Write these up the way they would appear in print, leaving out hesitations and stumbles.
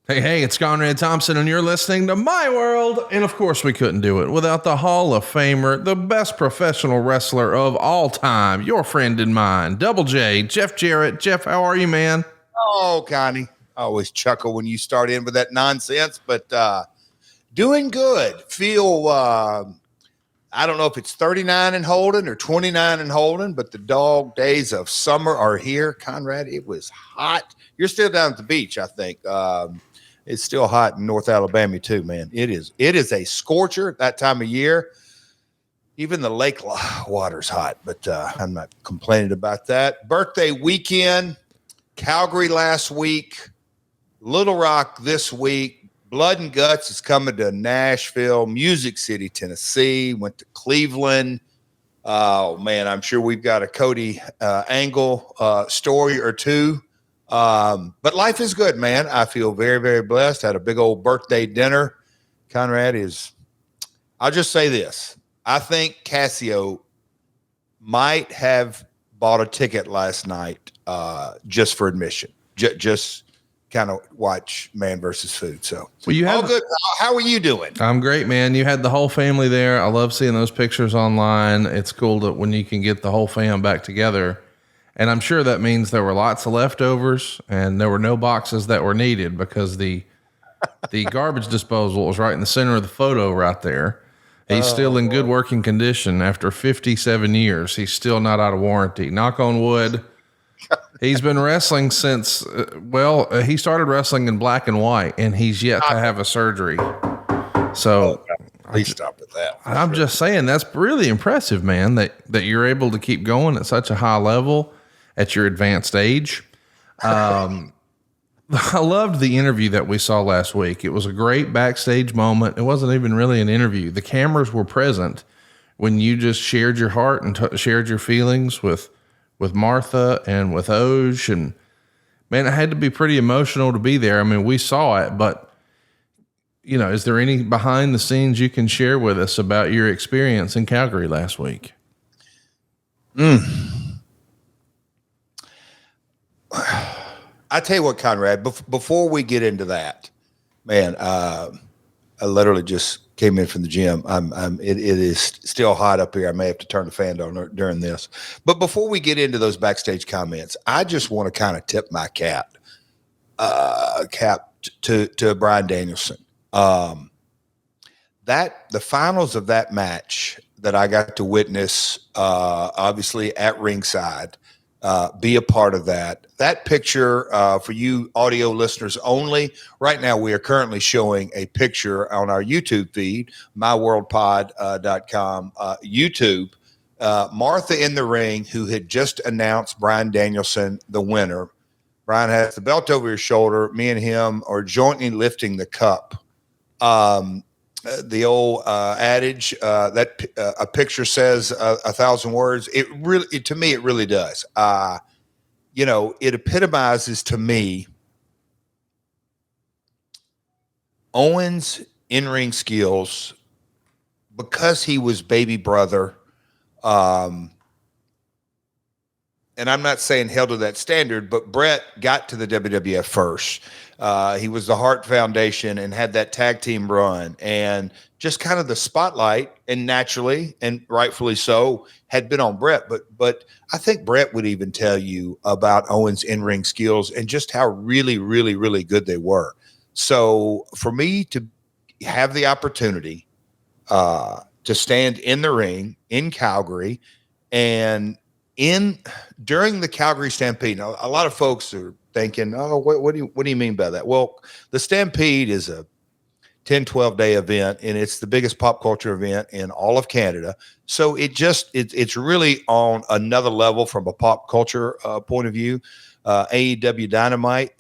Hey, it's Conrad Thompson, and you're listening to My World. And of course, we couldn't do it without the Hall of Famer, the best professional wrestler of all time, your friend and mine, Double J, Jeff Jarrett. Jeff, how are you, man? Oh, Connie, I always chuckle when you start in with that nonsense, but doing good. Feel, I don't know if it's 39 and holding or 29 and holding, but the dog days of summer are here. Conrad, it was hot. You're still down at the beach, I think. It's still hot in North Alabama too, man. It is a scorcher at that time of year. Even the lake water's hot, but I'm not complaining about that. Birthday weekend, Calgary last week, Little Rock this week. Blood and Guts is coming to Nashville, Music City, Tennessee. Went to Cleveland. Oh man, I'm sure we've got a Cody Angle story or two. But life is good, man. I feel very, very blessed. Had a big old birthday dinner. Conrad I'll just say this. I think Casio might have bought a ticket last night, just for admission, just kind of watch Man versus Food. So all good. How are you doing? I'm great, man. You had the whole family there. I love seeing those pictures online. It's cool when you can get the whole fam back together. And I'm sure that means there were lots of leftovers and there were no boxes that were needed because the garbage disposal was right in the center of the photo right there. He's still in good working condition after 57 years. He's still not out of warranty. Knock on wood. He's been wrestling since, he started wrestling in black and white and he's yet to have a surgery. So please stop with that. I'm just saying that's really impressive, man, that you're able to keep going at such a high level at your advanced age. I loved the interview that we saw last week. It was a great backstage moment. It wasn't even really an interview. The cameras were present when you just shared your heart and shared your feelings with Martha and with Oj. And man, it had to be pretty emotional to be there. I mean, we saw it, but is there any behind the scenes you can share with us about your experience in Calgary last week? I tell you what, Conrad, before we get into that, man, I literally just came in from the gym. It is still hot up here. I may have to turn the fan on during this, but before we get into those backstage comments, I just want to kind of tip my cap to Bryan Danielson. That the finals of that match that I got to witness, obviously at ringside, be a part of that picture, for you audio listeners only. Right now, we are currently showing a picture on our YouTube feed, myworldpod.com, YouTube, Martha in the ring, who had just announced Bryan Danielson the winner. Bryan has the belt over his shoulder. Me and him are jointly lifting the cup. The old adage that a picture says 1,000 words. To me, it really does. It epitomizes to me Owen's in-ring skills because he was baby brother. And I'm not saying held to that standard, but Brett got to the WWF first. He was the Hart Foundation and had that tag team run, and just kind of the spotlight, and naturally and rightfully so, had been on Brett. But I think Brett would even tell you about Owen's in-ring skills and just how really, really, really good they were. So for me to have the opportunity to stand in the ring in Calgary and during the Calgary Stampede, now, a lot of folks are thinking, oh, what do you mean by that? Well, the Stampede is a 10, 12-day event, and it's the biggest pop culture event in all of Canada. So it's really on another level from a pop culture point of view. AEW Dynamite,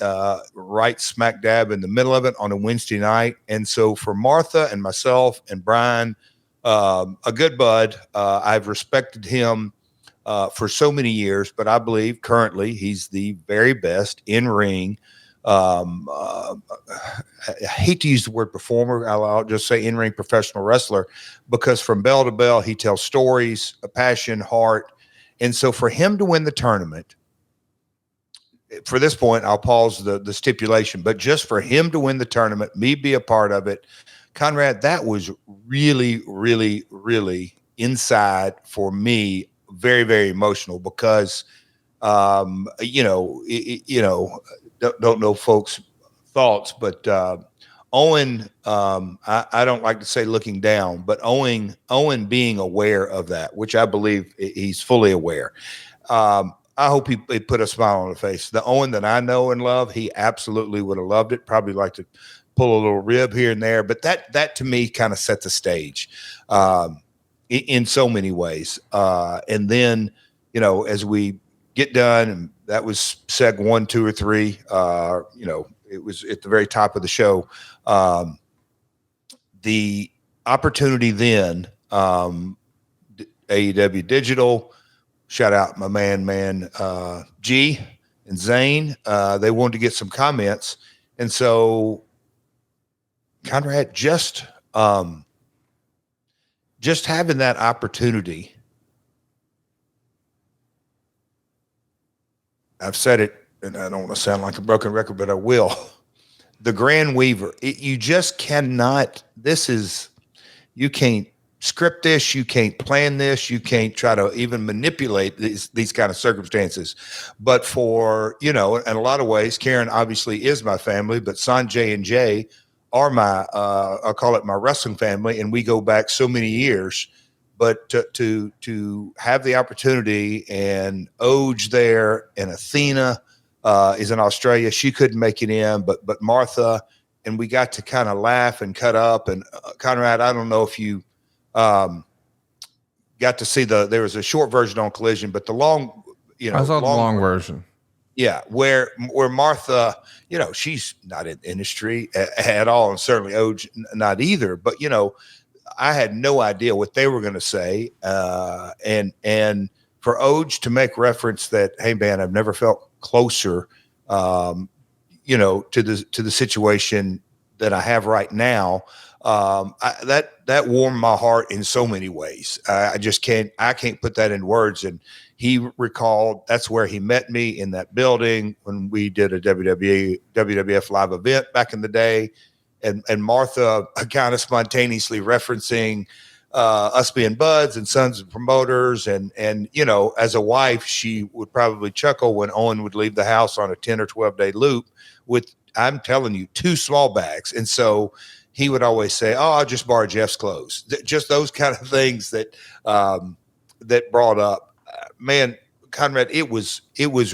right smack dab in the middle of it on a Wednesday night. And so for Martha and myself and Bryan, a good bud, I've respected him for so many years, but I believe currently he's the very best in-ring. I hate to use the word performer. I'll just say in-ring professional wrestler, because from bell to bell, he tells stories, a passion, heart. And so for him to win the tournament, for this point, I'll pause the stipulation, but just for him to win the tournament, me be a part of it, Conrad, that was really, really, really inside for me, very, very emotional because, don't know folks' thoughts, but Owen, I don't like to say looking down, but Owen being aware of that, which I believe he's fully aware. I hope he put a smile on the face. The Owen that I know and love, he absolutely would have loved it. Probably like to pull a little rib here and there, but that to me kind of set the stage in so many ways. And then, as we get done, and that was seg 1, 2, or 3. It was at the very top of the show. The opportunity then, AEW Digital. Shout out my man, G and Zane. They wanted to get some comments. And so Conrad, just having that opportunity, I've said it, and I don't want to sound like a broken record, but I will. The Grand Weaver, you just cannot, you can't script this, you can't plan this, you can't try to even manipulate these kind of circumstances. But for, in a lot of ways, Karen obviously is my family, but Sanjay and Jay are I'll call it my wrestling family, and we go back so many years. But to have the opportunity, and Oj there, and Athena is in Australia, she couldn't make it in, but Martha, and we got to kind of laugh and cut up. And Conrad, I don't know if you got to see there was a short version on Collision, but the long, I saw the long version. Yeah. Where Martha, she's not in the industry at all. And certainly Oj not either, but I had no idea what they were going to say. And for Oj to make reference that, hey man, I've never felt closer, to the situation that I have right now. That warmed my heart in so many ways. I can't put that in words. And he recalled that's where he met me, in that building when we did a WWF live event back in the day. And Martha kind of spontaneously referencing us being buds and sons of promoters. And as a wife, she would probably chuckle when Owen would leave the house on a 10 or 12 day loop with, I'm telling you, 2 small bags. And so he would always say, "Oh, I'll just borrow Jeff's clothes." Just those kind of things that brought up, man, Conrad, it was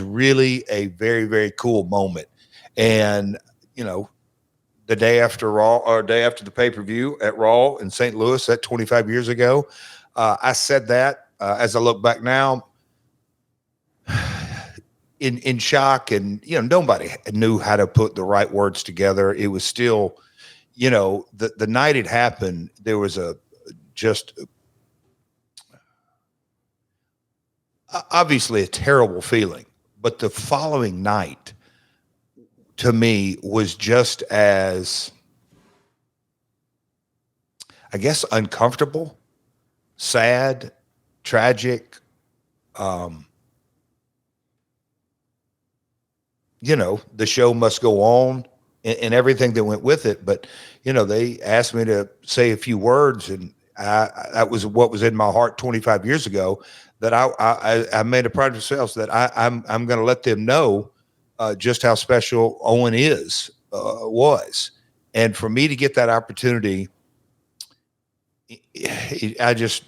really a very, very cool moment. And, the day after Raw, or day after the pay-per-view at Raw in St. Louis, that 25 years ago, I said that as I look back now, in shock, and nobody knew how to put the right words together. It was still, the night it happened, there was obviously a terrible feeling, but the following night to me was just as, I guess, uncomfortable, sad, tragic. The show must go on, and everything that went with it. But, they asked me to say a few words, and that was what was in my heart 25 years ago, that I made a pride of myself that I'm going to let them know just how special Owen was. And for me to get that opportunity, I just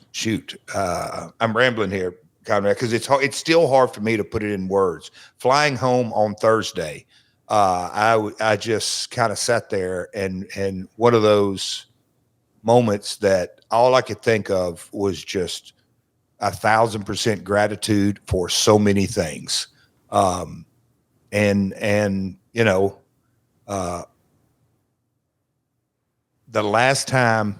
I'm rambling here, Conrad, because it's still hard for me to put it in words. Flying home on Thursday, I just kind of sat there, and one of those moments that all I could think of was just 1,000% gratitude for so many things. The last time,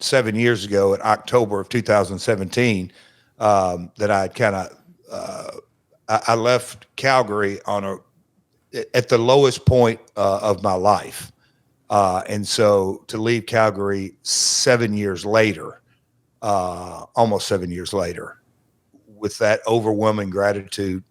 7 years ago in October of 2017, that I kind of, I left Calgary at the lowest point of my life. And so to leave Calgary 7 years later, almost 7 years later, with that overwhelming gratitude,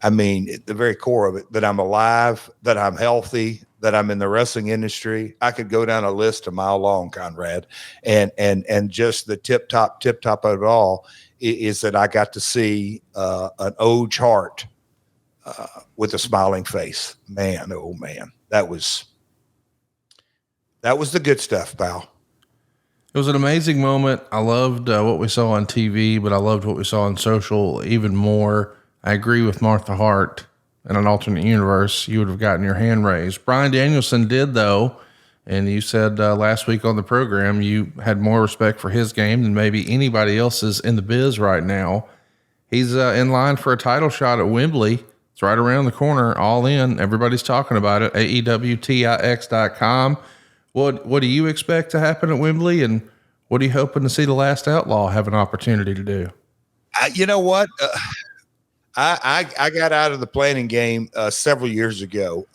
I mean, at the very core of it, that I'm alive, that I'm healthy, that I'm in the wrestling industry. I could go down a list a mile long, Conrad, and just the tip top of it all is that I got to see an old Hart with a smiling face. Man, oh man, that was the good stuff, pal. It was an amazing moment. I loved what we saw on TV, but I loved what we saw on social even more. I agree with Martha Hart. In an alternate universe, you would have gotten your hand raised. Bryan Danielson did, though, and you said last week on the program you had more respect for his game than maybe anybody else's in the biz right now. He's in line for a title shot at Wembley. It's right around the corner, All In. Everybody's talking about it. AEWTIX.com. What do you expect to happen at Wembley, and what are you hoping to see the Last Outlaw have an opportunity to do? You know what? I got out of the planning game several years ago.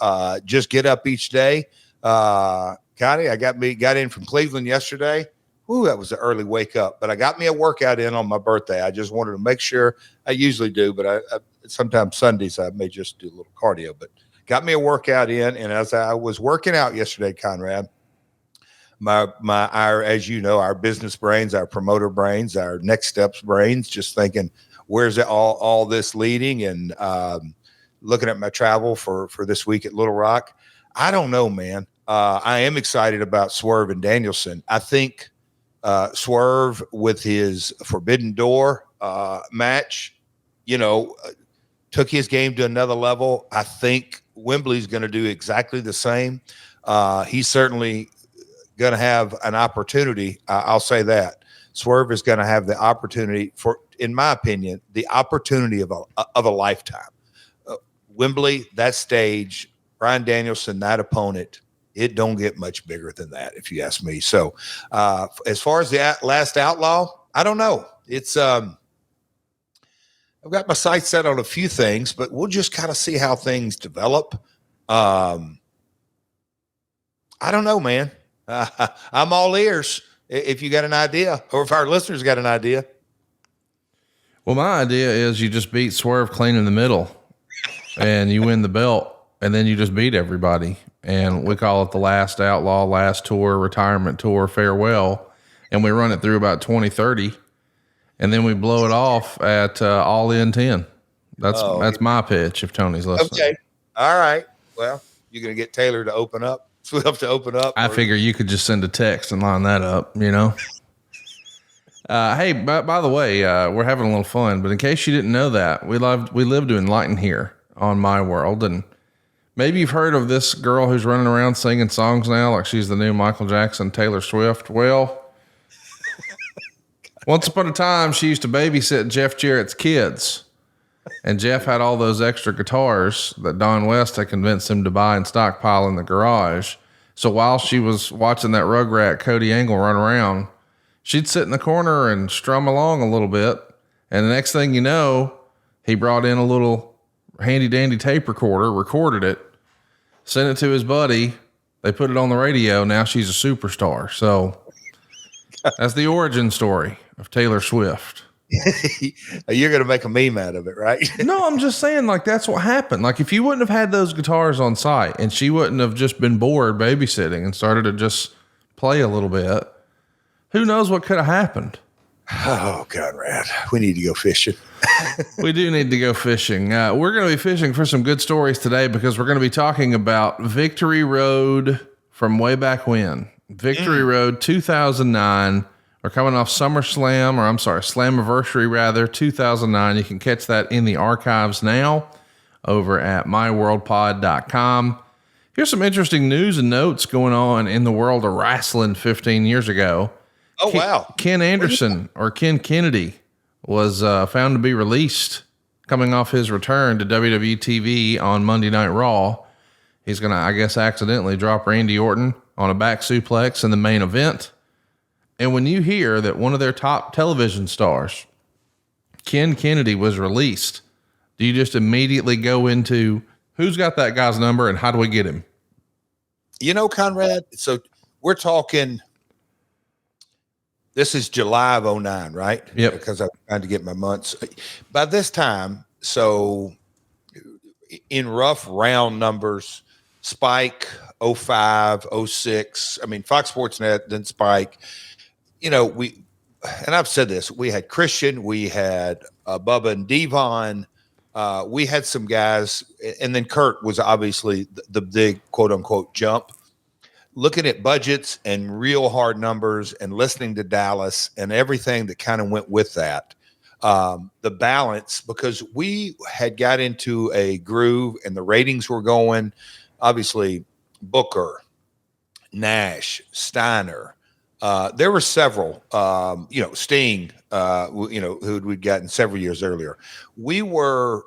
Just get up each day. Connie, I got in from Cleveland yesterday. Ooh, that was an early wake up, but I got me a workout in on my birthday. I just wanted to make sure. I usually do, but I sometimes Sundays I may just do a little cardio, but got me a workout in. And as I was working out yesterday, Conrad, our, as you know, our business brains, our promoter brains, our next steps brains, just thinking, where's it all this leading? And looking at my travel for this week at Little Rock. I don't know, man. I am excited about Swerve and Danielson. I think Swerve with his Forbidden Door match, took his game to another level. I think Wembley's going to do exactly the same. He's certainly going to have an opportunity. I'll say that Swerve is going to have the opportunity for, in my opinion, the opportunity of a lifetime. Wembley, that stage, Bryan Danielson, that opponent, it don't get much bigger than that, if you ask me. So, as far as the Last Outlaw, I don't know. It's I've got my sights set on a few things, but we'll just kind of see how things develop. I don't know, man. I'm all ears if you got an idea, or if our listeners got an idea. Well, my idea is you just beat Swerve clean in the middle and you win the belt, and then you just beat everybody. And we call it the Last Outlaw, Last Tour, Retirement Tour, Farewell. And we run it through about 2030, and then we blow it off at All In 10. That's my pitch if Tony's listening. Okay. All right. Well, you're going to get Taylor to open up. So we have to open up. I figure you could just send a text and line that up, Hey, by the way, we're having a little fun, but in case you didn't know that, we live to enlighten here on My World. And maybe you've heard of this girl who's running around singing songs now like she's the new Michael Jackson, Taylor Swift. Well, once upon a time, she used to babysit Jeff Jarrett's kids. And Jeff had all those extra guitars that Don West had convinced him to buy and stockpile in the garage. So while she was watching that Rugrat Cody Angle run around, she'd sit in the corner and strum along a little bit. And the next thing you know, he brought in a little handy dandy tape recorder, recorded it, sent it to his buddy. They put it on the radio. Now she's a superstar. So that's the origin story of Taylor Swift. You're going to make a meme out of it, right? No, I'm just saying, like, that's what happened. Like, if you wouldn't have had those guitars on site and she wouldn't have just been bored babysitting and started to just play a little bit, who knows what could have happened? Oh, Conrad, we need to go fishing. We do need to go fishing. We're going to be fishing for some good stories today because we're going to be talking about Victory Road from way back when. Victory Road 2009. We're coming off Slammiversary rather, 2009. You can catch that in the archives now over at myworldpod.com. Here's some interesting news and notes going on in the world of wrestling 15 years ago. Oh, wow. Ken Anderson, or Ken Kennedy, was found to be released coming off his return to WWE TV on Monday Night Raw. He's going to, I guess, accidentally drop Randy Orton on a back suplex in the main event. And when you hear that one of their top television stars, Ken Kennedy, was released, do you just immediately go into who's got that guy's number and how do we get him? Conrad, so we're talking, this is July of 2009, right? Yep. Because I'm trying to get my months. By this time, so in rough round numbers, Spike 05, 06. I mean, Fox Sports Net, then Spike. And I've said this, we had Christian, we had Bubba and Devon. We had some guys, and then Kurt was obviously the big quote unquote jump. Looking at budgets and real hard numbers and listening to Dallas and everything that kind of went with that. The balance, because we had got into a groove and the ratings were going, obviously Booker, Nash, Steiner. There were several, Sting, who we'd gotten several years earlier. We were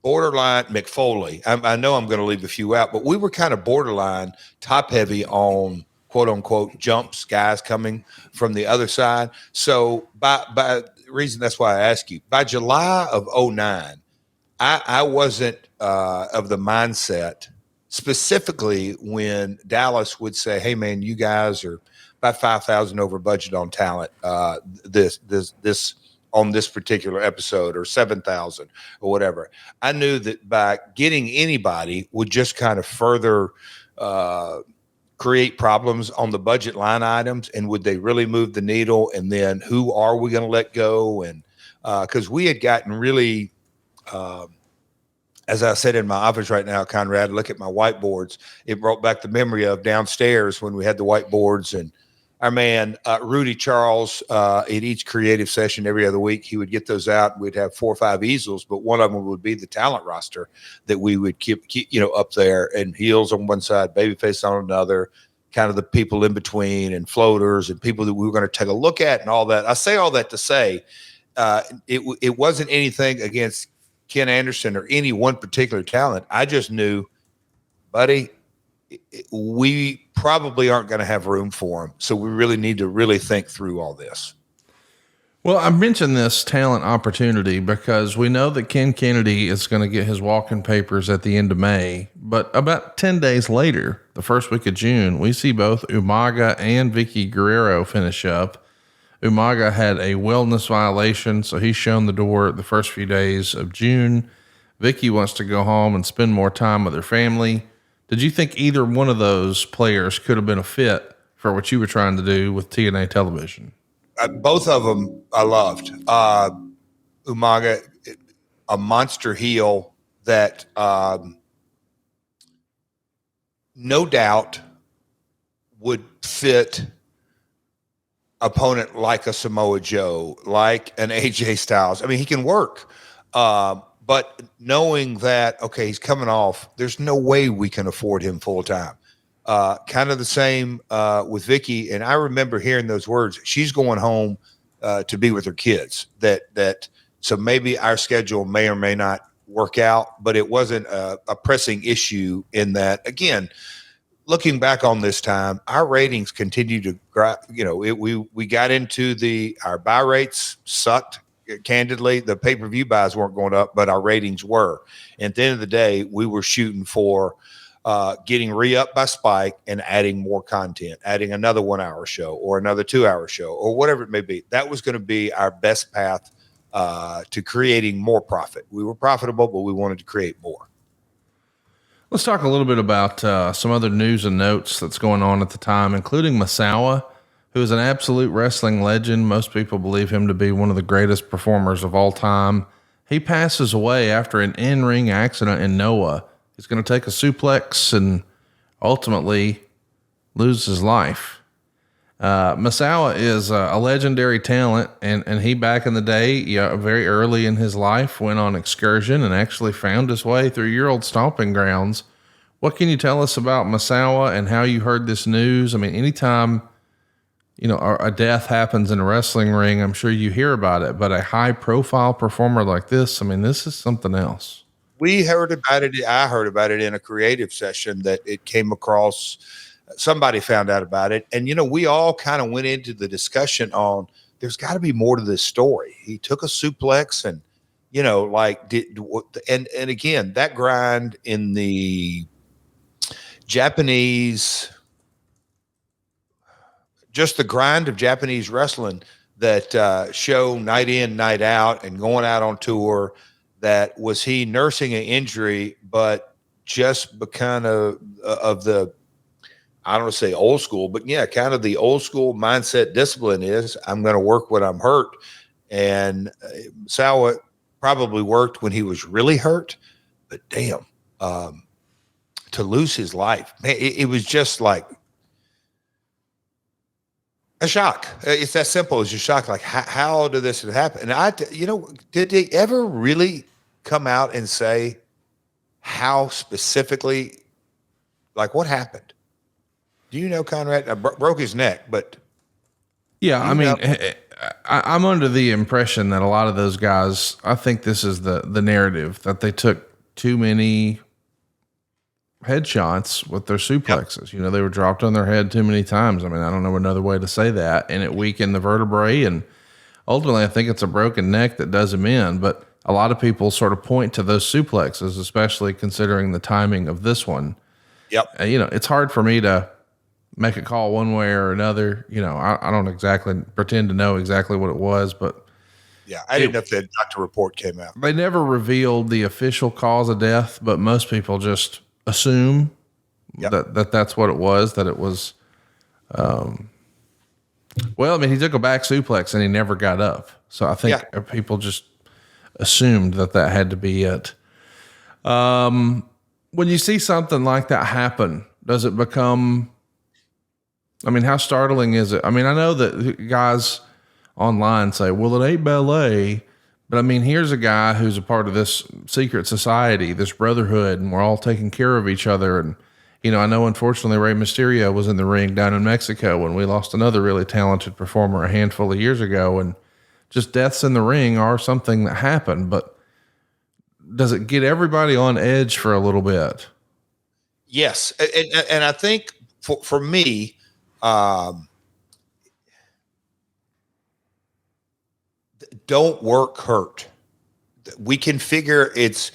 borderline Mick Foley. I know I'm going to leave a few out, but we were kind of borderline top heavy on quote unquote jumps, guys coming from the other side. So by reason, that's why I ask you, by July of 09, I wasn't of the mindset, specifically when Dallas would say, hey man, you guys are about 5,000 over budget on talent. This on this particular episode, or 7,000 or whatever. I knew that by getting anybody would just kind of further create problems on the budget line items. And would they really move the needle? And then who are we going to let go? And because we had gotten really, as I said in my office right now, Conrad, look at my whiteboards. It brought back the memory of downstairs when we had the whiteboards, and our man, Rudy Charles, at each creative session every other week, he would get those out. We'd have 4 or 5 easels, but one of them would be the talent roster that we would keep up there, and heels on one side, babyface on another, kind of the people in between, and floaters and people that we were going to take a look at and all that. I say all that to say it wasn't anything against Ken Anderson or any one particular talent. I just knew, buddy, we probably aren't going to have room for him. So we really need to really think through all this. Well, I mentioned this talent opportunity because we know that Ken Kennedy is going to get his walk-in papers at the end of May, but about 10 days later, the first week of June, we see both Umaga and Vicky Guerrero finish up. Umaga had a wellness violation, so he's shown the door the first few days of June. Vicky wants to go home and spend more time with her family. Did you think either one of those players could have been a fit for what you were trying to do with TNA television? Both of them I loved. Umaga, a monster heel that no doubt would fit opponent like a Samoa Joe, like an AJ Styles. I mean, he can work. But knowing that, okay, he's coming off, there's no way we can afford him full time. Kind of the same with Vicky. And I remember hearing those words. She's going home to be with her kids. So maybe our schedule may or may not work out, but it wasn't a pressing issue in that. Again, looking back on this time, our ratings continue to, we got into our buy rates sucked. Candidly, the pay-per-view buys weren't going up, but our ratings were. And at the end of the day, we were shooting for getting re-upped by Spike and adding more content, adding another 1-hour show or another 2-hour show or whatever it may be. That was going to be our best path to creating more profit. We were profitable, but we wanted to create more. Let's talk a little bit about some other news and notes that's going on at the time, including Misawa, who is an absolute wrestling legend. Most people believe him to be one of the greatest performers of all time. He passes away after an in-ring accident in Noah. He's going to take a suplex and ultimately lose his life. Misawa is a legendary talent, and he back in the day, very early in his life, went on excursion and actually found his way through your old stomping grounds. What can you tell us about Misawa and how you heard this news? I mean, anytime a death happens in a wrestling ring, I'm sure you hear about it, but a high profile performer like this, I mean, this is something else. We heard about it. I heard about it in a creative session that it came across. Somebody found out about it. And, we all kind of went into the discussion on there's got to be more to this story. He took a suplex and, and again, that grind in the Japanese, just the grind of Japanese wrestling that show night in, night out and going out on tour, that was he nursing an injury, but just kind of the, I don't want to say old school, but yeah, kind of the old school mindset discipline is I'm going to work when I'm hurt. And Sawa probably worked when he was really hurt, but damn, to lose his life, man, it was just like a shock. It's that simple as a shock. Like, how did this happen? And did they ever really come out and say how specifically, like what happened? Do you know Conrad? Broke his neck, but yeah, I mean, I'm under the impression that a lot of those guys, I think this is the narrative, that they took too many headshots with their suplexes. Yep. They were dropped on their head too many times. I mean, I don't know another way to say that. And it weakened the vertebrae. And ultimately, I think it's a broken neck that does him in. But a lot of people sort of point to those suplexes, especially considering the timing of this one. Yep. It's hard for me to make a call one way or another. I don't exactly pretend to know exactly what it was, but yeah, I didn't know if the doctor report came out. They never revealed the official cause of death, but most people just assume that's what it was, that it was, he took a back suplex and he never got up. So I think people just assumed that had to be it. When you see something like that happen, does it become, how startling is it? I know that guys online say, well, it ain't ballet. But here's a guy who's a part of this secret society, this brotherhood, and we're all taking care of each other. And, I know unfortunately Rey Mysterio was in the ring down in Mexico when we lost another really talented performer a handful of years ago. And just deaths in the ring are something that happen, but does it get everybody on edge for a little bit? Yes. And I think for me, don't work hurt. We can figure it's,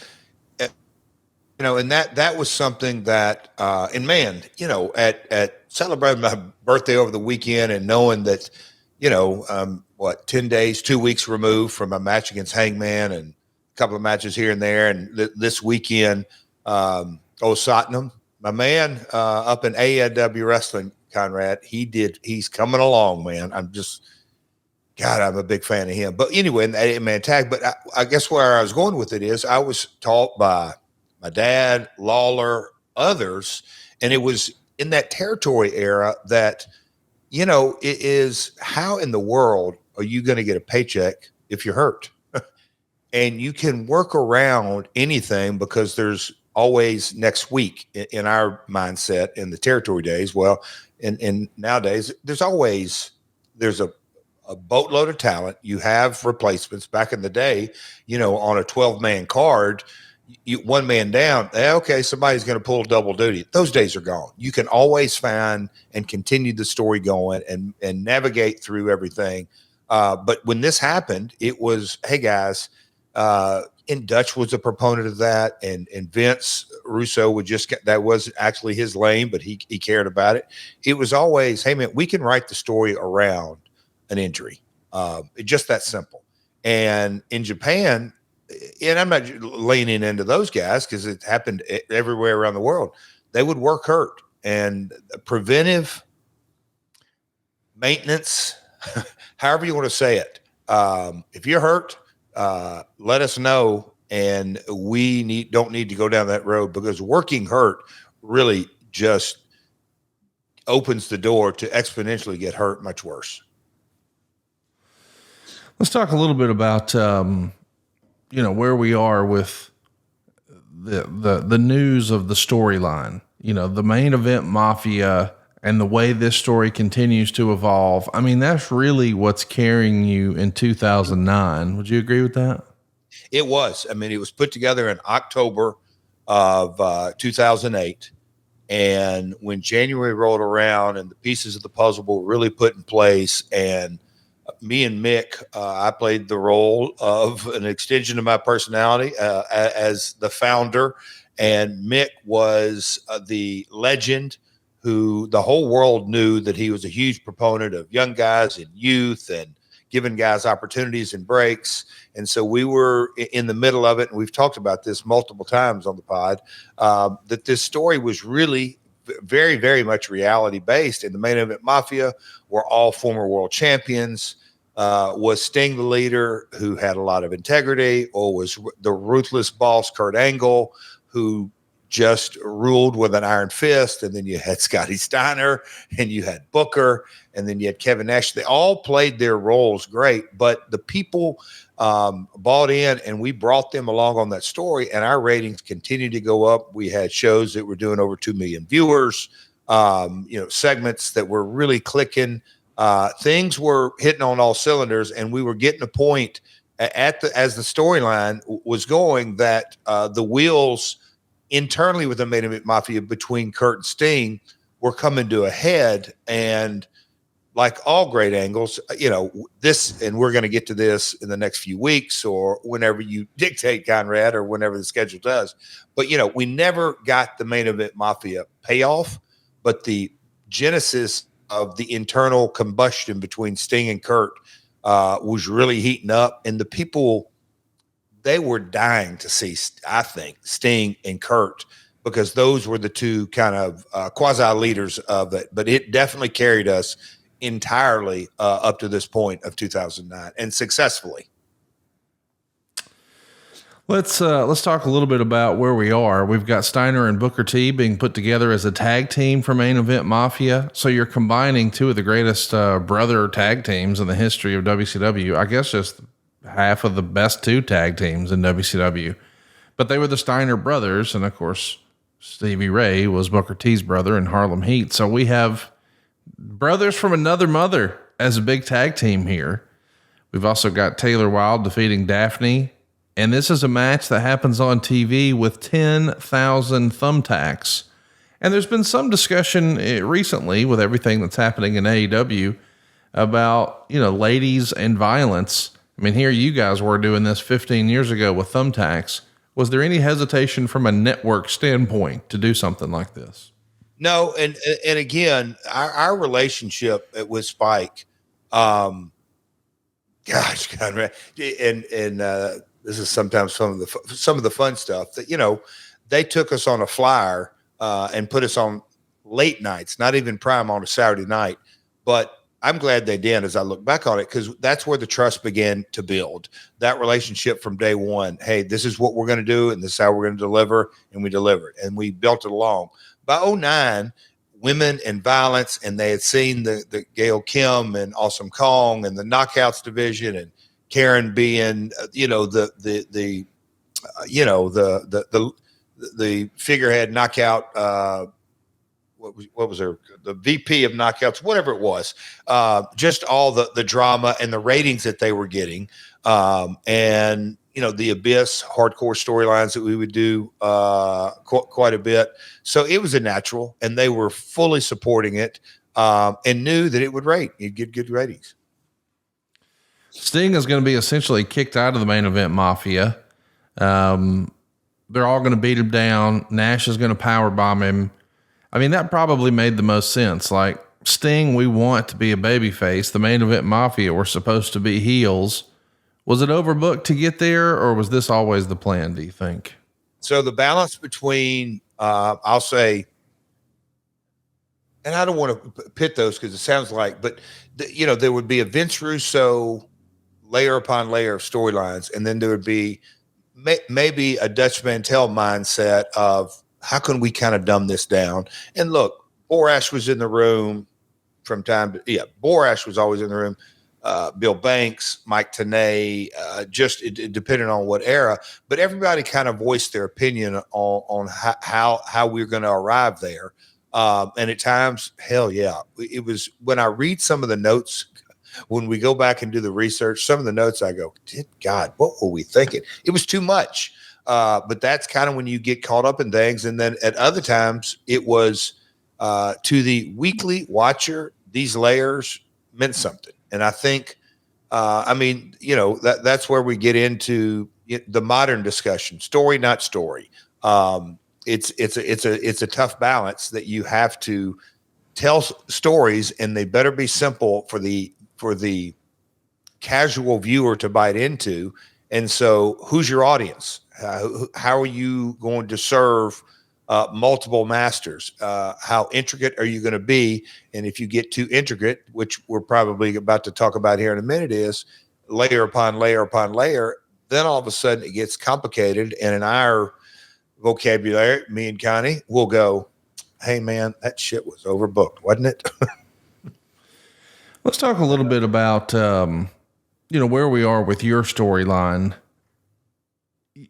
and that was something that, at celebrating my birthday over the weekend and knowing that, 10 days, 2 weeks removed from a match against Hangman and a couple of matches here and there. And this weekend, Satnam, my man, up in AEW Wrestling, Conrad, he's coming along, man. I'm a big fan of him. But anyway, in the 8-man tag, but I guess where I was going with it is I was taught by my dad, Lawler, others, and it was in that territory era that, it is, how in the world are you going to get a paycheck if you're hurt? And you can work around anything because there's always next week in our mindset in the territory days. Well, and nowadays there's a boatload of talent. You have replacements. Back in the day, on a 12-man card, one man down, okay, somebody's going to pull double duty. Those days are gone. You can always find and continue the story going and navigate through everything. But when this happened, it was, hey guys, and Dutch was a proponent of that, and Vince Russo that was actually his lane, but he cared about it. It was always, hey man, we can write the story around an injury. Just that simple. And in Japan, and I'm not leaning into those guys because it happened everywhere around the world, they would work hurt, and preventive maintenance, however you want to say it. If you're hurt, let us know, and we don't need to go down that road, because working hurt really just opens the door to exponentially get hurt much worse. Let's talk a little bit about, where we are with the news of the storyline, the main event Mafia, and the way this story continues to evolve. That's really what's carrying you in 2009. Would you agree with that? It was. It was put together in October of 2008. And when January rolled around and the pieces of the puzzle were really put in place, and me and Mick, I played the role of an extension of my personality as the founder, and Mick was the legend who the whole world knew that he was a huge proponent of young guys and youth, and giving guys opportunities and breaks. And so we were in the middle of it. And we've talked about this multiple times on the pod, that this story was really very, very much reality based. And the Main Event Mafia were all former world champions. Was Sting the leader who had a lot of integrity, or was the ruthless boss Kurt Angle who just ruled with an iron fist? And then you had Scotty Steiner, and you had Booker, and then you had Kevin Nash. They all played their roles great, but the people bought in, and we brought them along on that story, and our ratings continued to go up. We had shows that were doing over 2 million viewers, segments that were really clicking. Things were hitting on all cylinders, and we were getting a point as the storyline was going that the wheels internally with the Main Event Mafia between Kurt and Sting were coming to a head. And like all great angles, this, and we're going to get to this in the next few weeks or whenever you dictate, Conrad, or whenever the schedule does. But, we never got the Main Event Mafia payoff, but the genesis of the internal combustion between Sting and Kurt was really heating up. And the people, they were dying to see, I think, Sting and Kurt, because those were the two kind of quasi leaders of it. But it definitely carried us entirely up to this point of 2009, and successfully. Let's talk a little bit about where we are. We've got Steiner and Booker T being put together as a tag team for Main Event Mafia. So you're combining two of the greatest brother tag teams in the history of WCW. I guess just half of the best two tag teams in WCW. But they were the Steiner brothers, and of course, Stevie Ray was Booker T's brother in Harlem Heat. So we have brothers from another mother as a big tag team here. We've also got Taylor Wilde defeating Daphne. And this is a match that happens on TV with 10,000 thumbtacks. And there's been some discussion recently with everything that's happening in AEW about, ladies and violence. I mean, here you guys were doing this 15 years ago with thumbtacks. Was there any hesitation from a network standpoint to do something like this? No. And again, our relationship with Spike, gosh, Conrad, and this is sometimes some of the fun stuff that, they took us on a flyer and put us on late nights, not even prime on a Saturday night. But I'm glad they did as I look back on it, because that's where the trust began to build. That relationship from day one. Hey, this is what we're going to do, and this is how we're going to deliver, and we delivered, and we built it along. By 2009, women and violence, and they had seen the Gail Kim and Awesome Kong and the Knockouts division, and Karen being, the figurehead knockout. What was her, the VP of knockouts, whatever it was, just all the drama and the ratings that they were getting. And, the Abyss hardcore storylines that we would do quite a bit. So it was a natural, and they were fully supporting it and knew that it would rate. You'd get good ratings. Sting is going to be essentially kicked out of the Main Event Mafia. They're all going to beat him down. Nash is going to power bomb him. I mean, that probably made the most sense. Like, Sting, we want to be a babyface. The Main Event Mafia were supposed to be heels. Was it overbooked to get there, or was this always the plan, do you think? So the balance between, I'll say, and I don't want to pit those because it sounds like, but there would be a Vince Russo layer upon layer of storylines, and then there would be maybe a Dutch Mantel mindset of how can we kind of dumb this down? And look, Borash was in the room from time to, Borash was always in the room. Bill Banks, Mike Tenay, just depending on what era, but everybody kind of voiced their opinion on how we're going to arrive there. And at times, hell yeah, it was when I read some of the notes, when we go back and do the research, some of the notes I go, good God, what were we thinking? It was too much. But that's kind of when you get caught up in things. And then at other times it was to the weekly watcher, these layers meant something. And I think, that's where we get into the modern discussion, story, not story. It's a tough balance that you have to tell stories, and they better be simple for the casual viewer to bite into. And so who's your audience? How are you going to serve multiple masters? How intricate are you going to be? And if you get too intricate, which we're probably about to talk about here in a minute, is layer upon layer upon layer, then all of a sudden it gets complicated. And in our vocabulary, me and Connie will go, hey man, that shit was overbooked, wasn't it? Let's talk a little bit about, where we are with your storyline.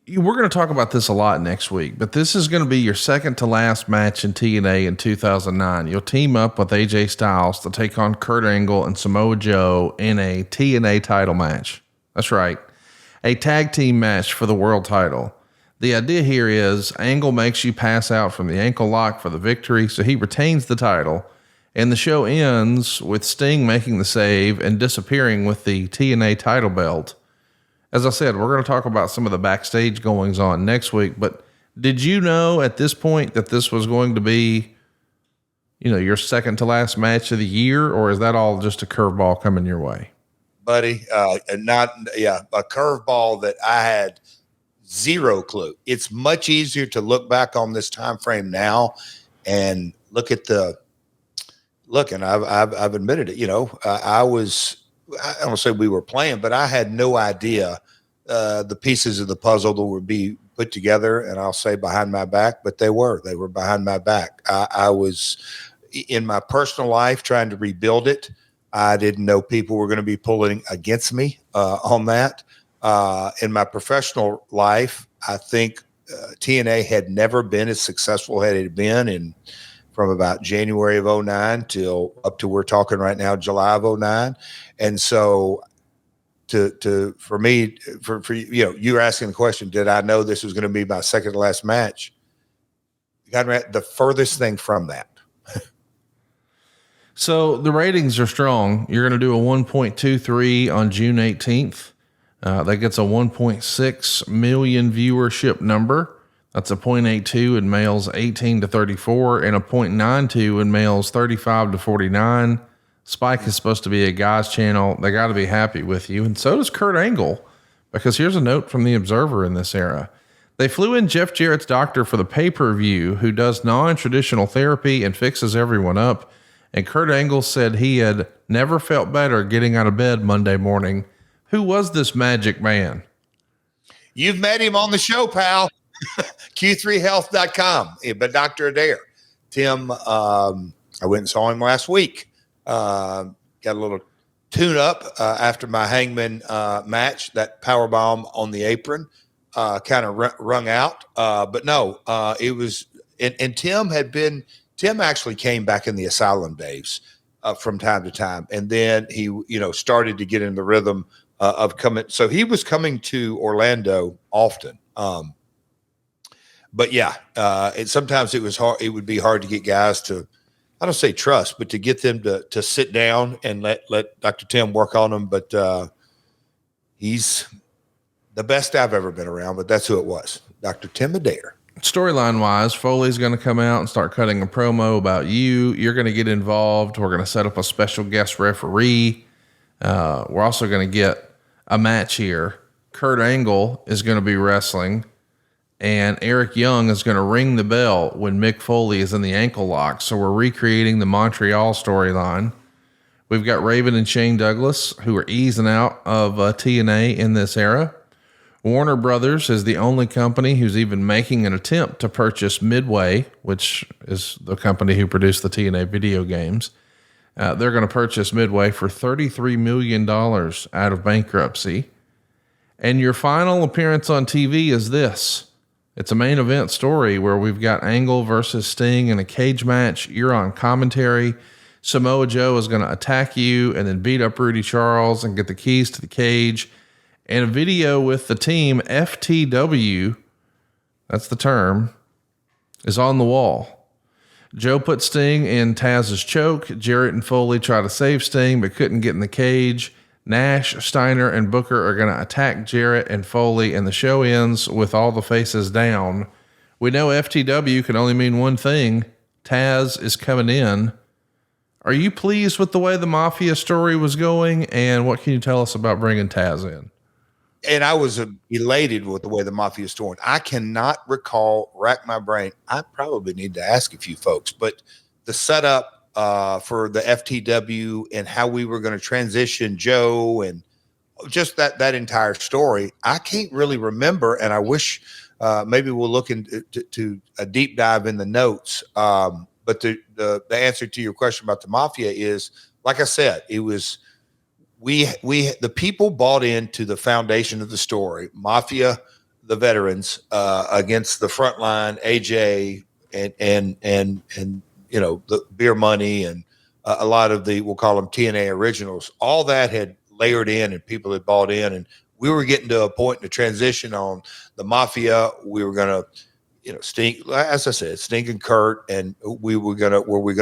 We're going to talk about this a lot next week, but this is going to be your second to last match in TNA in 2009. You'll team up with AJ Styles to take on Kurt Angle and Samoa Joe in a TNA title match. That's right. A tag team match for the world title. The idea here is Angle makes you pass out from the ankle lock for the victory, so he retains the title, and the show ends with Sting making the save and disappearing with the TNA title belt. As I said, we're going to talk about some of the backstage goings on next week, but did you know at this point that this was going to be, your second to last match of the year, or is that all just a curveball coming your way? Buddy, a curveball that I had zero clue. It's much easier to look back on this time frame now and look at and I've admitted it. I don't say we were playing, but I had no idea the pieces of the puzzle that would be put together. And I'll say behind my back, but they were behind my back. I was in my personal life trying to rebuild it. I didn't know people were going to be pulling against me on that. In my professional life, I think TNA had never been as successful as it had been from about January of 2009 till up to we're talking right now, July of 2009. And so for me, you were asking the question, did I know this was going to be my second to last match? Conrad, the furthest thing from that. So the ratings are strong. You're going to do a 1.23 on June 18th. That gets a 1.6 million viewership number. That's a 0.82 in males 18 to 34 and a 0.92 in males 35 to 49. Spike is supposed to be a guy's channel. They got to be happy with you. And so does Kurt Angle, because here's a note from the Observer in this era. They flew in Jeff Jarrett's doctor for the pay-per-view, who does non-traditional therapy and fixes everyone up. And Kurt Angle said he had never felt better getting out of bed Monday morning. Who was this magic man? You've met him on the show, pal. Q3health.com, but Dr. Adair. Tim, I went and saw him last week. Got a little tune up after my Hangman match. That power bomb on the apron kind of rung out. But no, it was, and Tim actually came back in the Asylum days from time to time. And then he, started to get in the rhythm of coming. So he was coming to Orlando often. But yeah, sometimes it was hard. It would be hard to get guys to, I don't say trust, but to get them to sit down and let Dr. Tim work on them. But he's the best I've ever been around, but that's who it was. Dr. Tim Adair. Storyline wise, Foley's going to come out and start cutting a promo about you. You're going to get involved. We're going to set up a special guest referee. We're also going to get a match here. Kurt Angle is going to be wrestling, and Eric Young is going to ring the bell when Mick Foley is in the ankle lock. So we're recreating the Montreal storyline. We've got Raven and Shane Douglas, who are easing out of TNA in this era. Warner Brothers is the only company who's even making an attempt to purchase Midway, which is the company who produced the TNA video games. They're going to purchase Midway for $33 million out of bankruptcy. And your final appearance on TV is this. It's a main event story where we've got Angle versus Sting in a cage match. You're on commentary. Samoa Joe is going to attack you and then beat up Rudy Charles and get the keys to the cage. And a video with the team FTW, that's the term, is on the wall. Joe put Sting in Taz's choke. Jarrett and Foley try to save Sting, but couldn't get in the cage. Nash, Steiner, and Booker are going to attack Jarrett and Foley, and the show ends with all the faces down. We know FTW can only mean one thing. Taz is coming in. Are you pleased with the way the Mafia story was going? And what can you tell us about bringing Taz in? And I was elated with the way the Mafia story. I cannot rack my brain. I probably need to ask a few folks, but the setup for the FTW and how we were going to transition Joe and just that entire story, I can't really remember. And I wish maybe we'll look into a deep dive in the notes. But the answer to your question about the Mafia is, like I said, it was the people bought into the foundation of the story. Mafia, the veterans against the front line, AJ and the Beer Money and a lot of the, we'll call them TNA originals. All that had layered in and people had bought in, and we were getting to a point in the transition on the Mafia. We were going to, Sting, as I said, Sting and Kurt, and were we going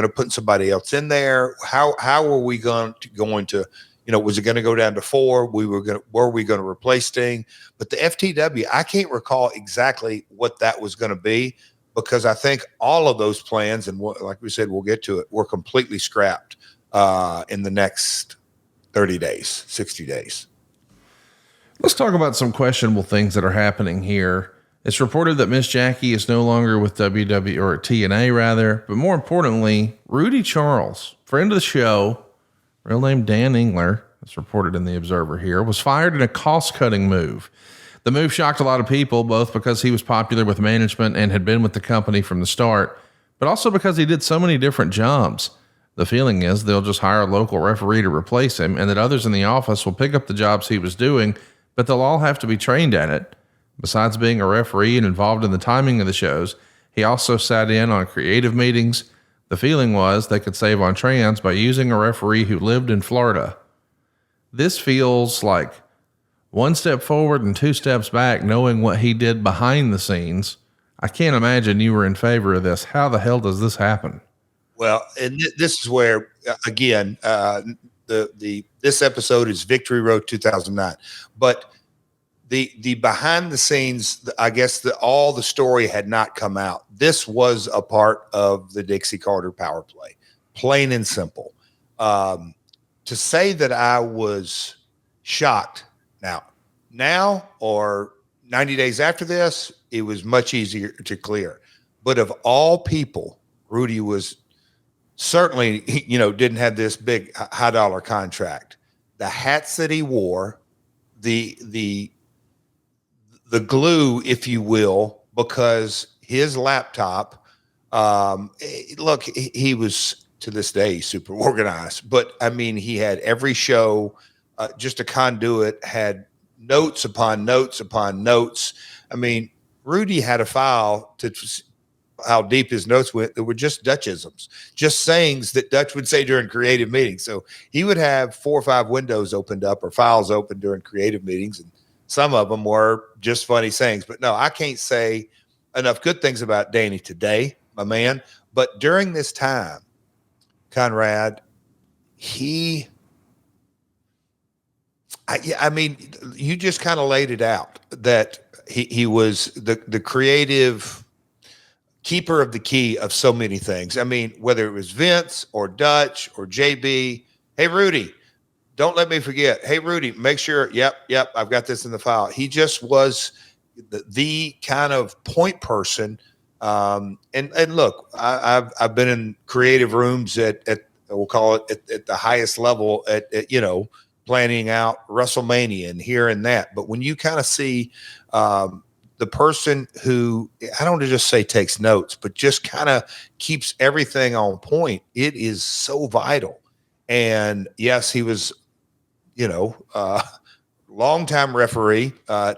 to put somebody else in there? How were we going to, was it going to go down to 4? Were we going to replace Sting? But the FTW, I can't recall exactly what that was going to be, because I think all of those plans, and like we said, we'll get to it, were completely scrapped in the next 30 days, 60 days. Let's talk about some questionable things that are happening here. It's reported that Miss Jackie is no longer with WW or TNA rather, but more importantly, Rudy Charles, friend of the show, real name Dan Engler, it's reported in the Observer here, was fired in a cost-cutting move. The move shocked a lot of people, both because he was popular with management and had been with the company from the start, but also because he did so many different jobs. The feeling is they'll just hire a local referee to replace him, and that others in the office will pick up the jobs he was doing, but they'll all have to be trained at it. Besides being a referee and involved in the timing of the shows, he also sat in on creative meetings. The feeling was they could save on trans by using a referee who lived in Florida. This feels like one step forward and 2 steps back, knowing what he did behind the scenes. I can't imagine you were in favor of this. How the hell does this happen? Well, and this is where, again, this episode is Victory Road 2009, but the behind the scenes, I guess all the story had not come out. This was a part of the Dixie Carter power play, plain and simple. To say that I was shocked now or 90 days after this, it was much easier to clear. But of all people, Rudy was certainly, didn't have this big high dollar contract. The hats that he wore, the glue, if you will, because his laptop, look, he was, to this day, super organized, but I mean, he had every show, just a conduit, had notes upon notes upon notes. I mean, Rudy had a file to how deep his notes went. That were just Dutchisms, just sayings that Dutch would say during creative meetings. So he would have 4 or 5 windows opened up or files open during creative meetings, and some of them were just funny sayings. But no, I can't say enough good things about Danny today, my man. But during this time, Conrad, I mean, you just kind of laid it out that he was the creative keeper of the key of so many things. I mean, whether it was Vince or Dutch or JB, hey, Rudy, don't let me forget. Hey, Rudy, make sure. Yep. I've got this in the file. He just was the kind of point person. And look, I've been in creative rooms at we'll call it at the highest level at planning out WrestleMania and here and that. But when you kind of see the person who, I don't want to just say takes notes, but just kind of keeps everything on point, it is so vital. And yes, he was, longtime referee,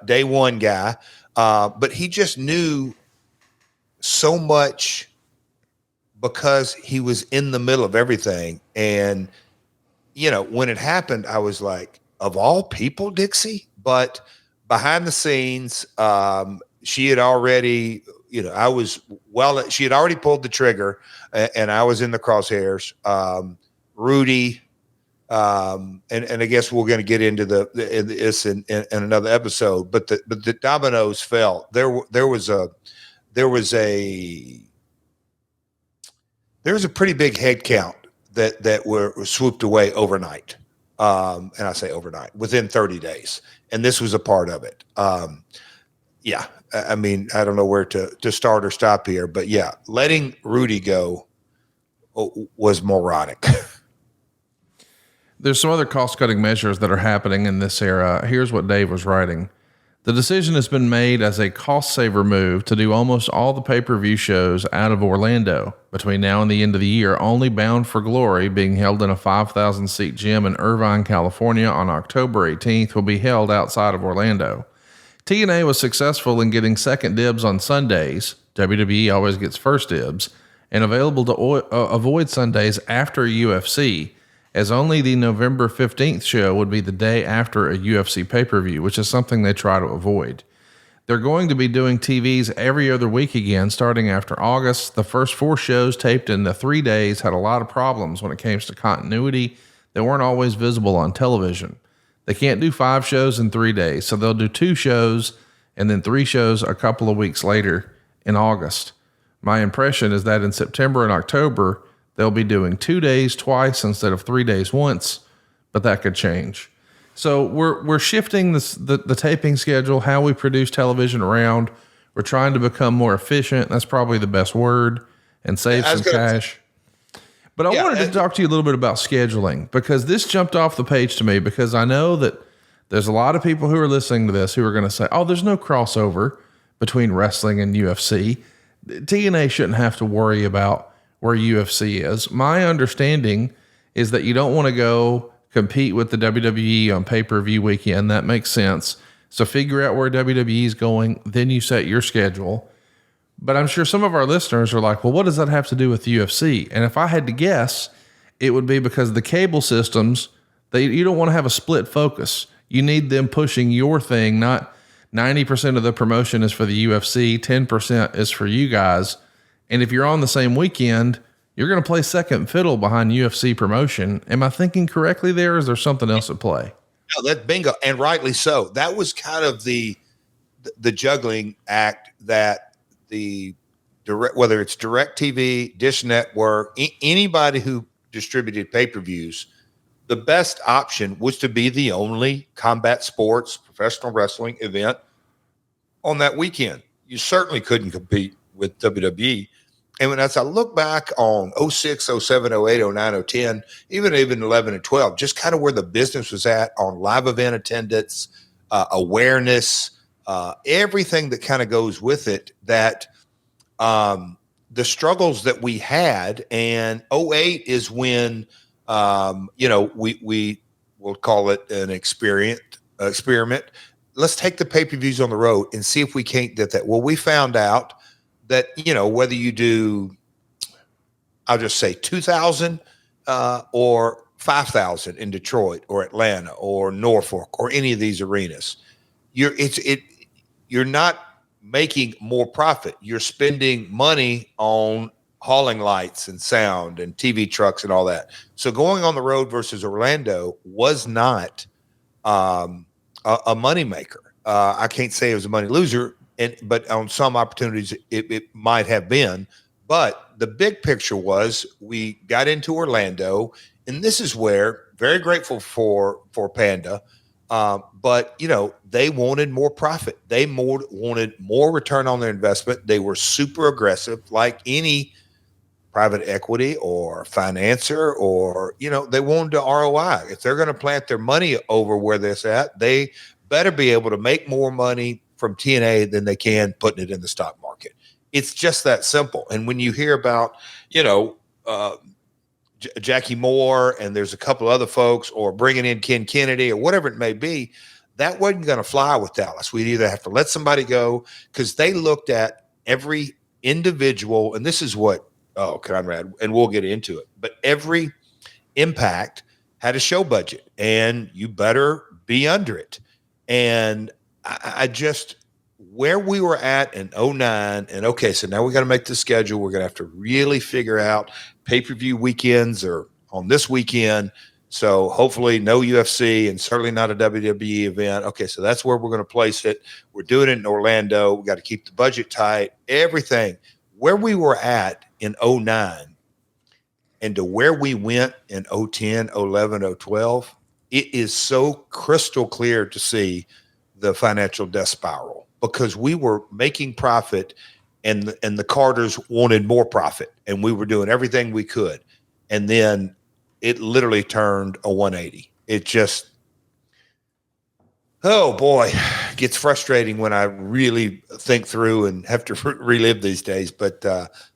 day one guy, but he just knew so much because he was in the middle of everything. And, when it happened, I was like, of all people, Dixie? But behind the scenes, she had already, she had already pulled the trigger, and I was in the crosshairs. Rudy, and I guess we're going to get into this in another episode. But the dominoes fell. There was a pretty big head count that were swooped away overnight. And I say overnight, within 30 days. And this was a part of it. Yeah. I mean, I don't know where to start or stop here, but yeah, letting Rudy go was moronic. There's some other cost-cutting measures that are happening in this era. Here's what Dave was writing. The decision has been made as a cost-saver move to do almost all the pay-per-view shows out of Orlando between now and the end of the year, only Bound for Glory, being held in a 5,000-seat gym in Irvine, California on October 18th, will be held outside of Orlando. TNA was successful in getting second dibs on Sundays. WWE always gets first dibs, and available to avoid Sundays after UFC, as only the November 15th show would be the day after a UFC pay-per-view, which is something they try to avoid. They're going to be doing TVs every other week again, starting after August. The first 4 shows taped in the 3 days had a lot of problems when it came to continuity that weren't always visible on television. They can't do 5 shows in 3 days, so they'll do 2 shows and then 3 shows a couple of weeks later in August. My impression is that in September and October, they'll be doing 2 days twice instead of 3 days once, but that could change. So we're shifting the taping schedule, how we produce television around. We're trying to become more efficient. That's probably the best word, and save some cash. But I wanted to talk to you a little bit about scheduling, because this jumped off the page to me, because I know that there's a lot of people who are listening to this who are going to say, oh, there's no crossover between wrestling and UFC. TNA shouldn't have to worry about where UFC is. My understanding is that you don't want to go compete with the WWE on pay-per-view weekend. That makes sense. So figure out where WWE is going, then you set your schedule. But I'm sure some of our listeners are like, well, what does that have to do with the UFC? And if I had to guess, it would be because the cable systems, you don't want to have a split focus. You need them pushing your thing, not 90% of the promotion is for the UFC, 10% is for you guys. And if you're on the same weekend, you're going to play second fiddle behind UFC promotion. Am I thinking correctly there? Or is there something else at play? No, that's bingo. And rightly so. That was kind of the juggling act that the direct, whether it's DirecTV, Dish Network, anybody who distributed pay-per-views, the best option was to be the only combat sports professional wrestling event on that weekend. You certainly couldn't compete with WWE. And as I look back on 06, 07, 08, 09, 010, even 11 and 12, just kind of where the business was at on live event attendance, awareness, everything that kind of goes with it, that the struggles that we had. And 08 is when, we will call it an experiment. Let's take the pay-per-views on the road and see if we can't get that. Well, we found out that, whether you do, I'll just say 2,000 or 5,000 in Detroit or Atlanta or Norfolk or any of these arenas, you're not making more profit. You're spending money on hauling lights and sound and TV trucks and all that. So going on the road versus Orlando was not a moneymaker. I can't say it was a money loser. But on some opportunities, it might have been. But the big picture was we got into Orlando, and this is where, very grateful for Panda, but, they wanted more profit. They wanted more return on their investment. They were super aggressive, like any private equity or financer, or, they wanted the ROI. If they're going to plant their money over where this at, they better be able to make more money from TNA than they can putting it in the stock market. It's just that simple. And when you hear about, Jackie Moore, and there's a couple other folks, or bringing in Ken Kennedy or whatever it may be, that wasn't going to fly with Dallas. We'd either have to let somebody go, because they looked at every individual, and this is what, Conrad, and we'll get into it, but every Impact had a show budget, and you better be under it. And I just, where we were at in 09, and okay, so now we got to make the schedule. We're going to have to really figure out pay-per-view weekends or on this weekend. So hopefully no UFC, and certainly not a WWE event. Okay, so that's where we're going to place it. We're doing it in Orlando. We got to keep the budget tight, everything. Where we were at in 09, and to where we went in 010, 011, 012, it is so crystal clear to see the financial death spiral, because we were making profit and the Carters wanted more profit, and we were doing everything we could. And then it literally turned a 180. It just, oh boy, gets frustrating when I really think through and have to relive these days. But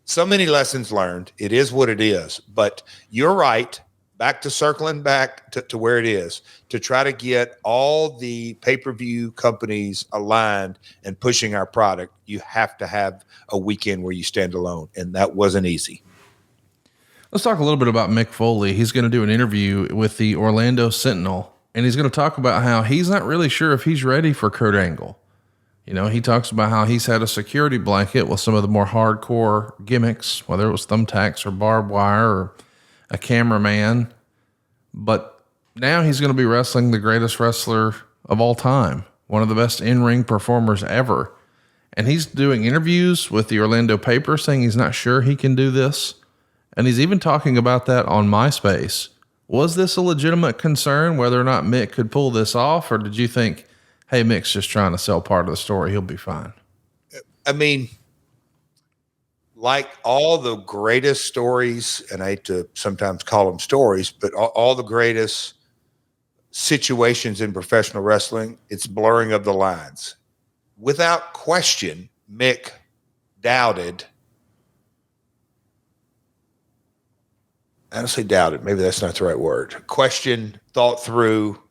so many lessons learned. It is what it is. But you're right. Back to circling back to where it is, to try to get all the pay-per-view companies aligned and pushing our product, you have to have a weekend where you stand alone. And that wasn't easy. Let's talk a little bit about Mick Foley. He's going to do an interview with the Orlando Sentinel, and he's going to talk about how he's not really sure if he's ready for Kurt Angle. You know, he talks about how he's had a security blanket with some of the more hardcore gimmicks, whether it was thumbtacks or barbed wire or a cameraman, but now he's going to be wrestling the greatest wrestler of all time, one of the best in-ring performers ever. And he's doing interviews with the Orlando paper saying he's not sure he can do this. And he's even talking about that on MySpace. Was this a legitimate concern, whether or not Mick could pull this off? Or did you think, hey, Mick's just trying to sell part of the story, he'll be fine? I mean, like all the greatest stories, and I hate to sometimes call them stories, but all the greatest situations in professional wrestling, it's blurring of the lines. Without question, Mick doubted. I don't say doubted. Maybe that's not the right word. Question, thought through,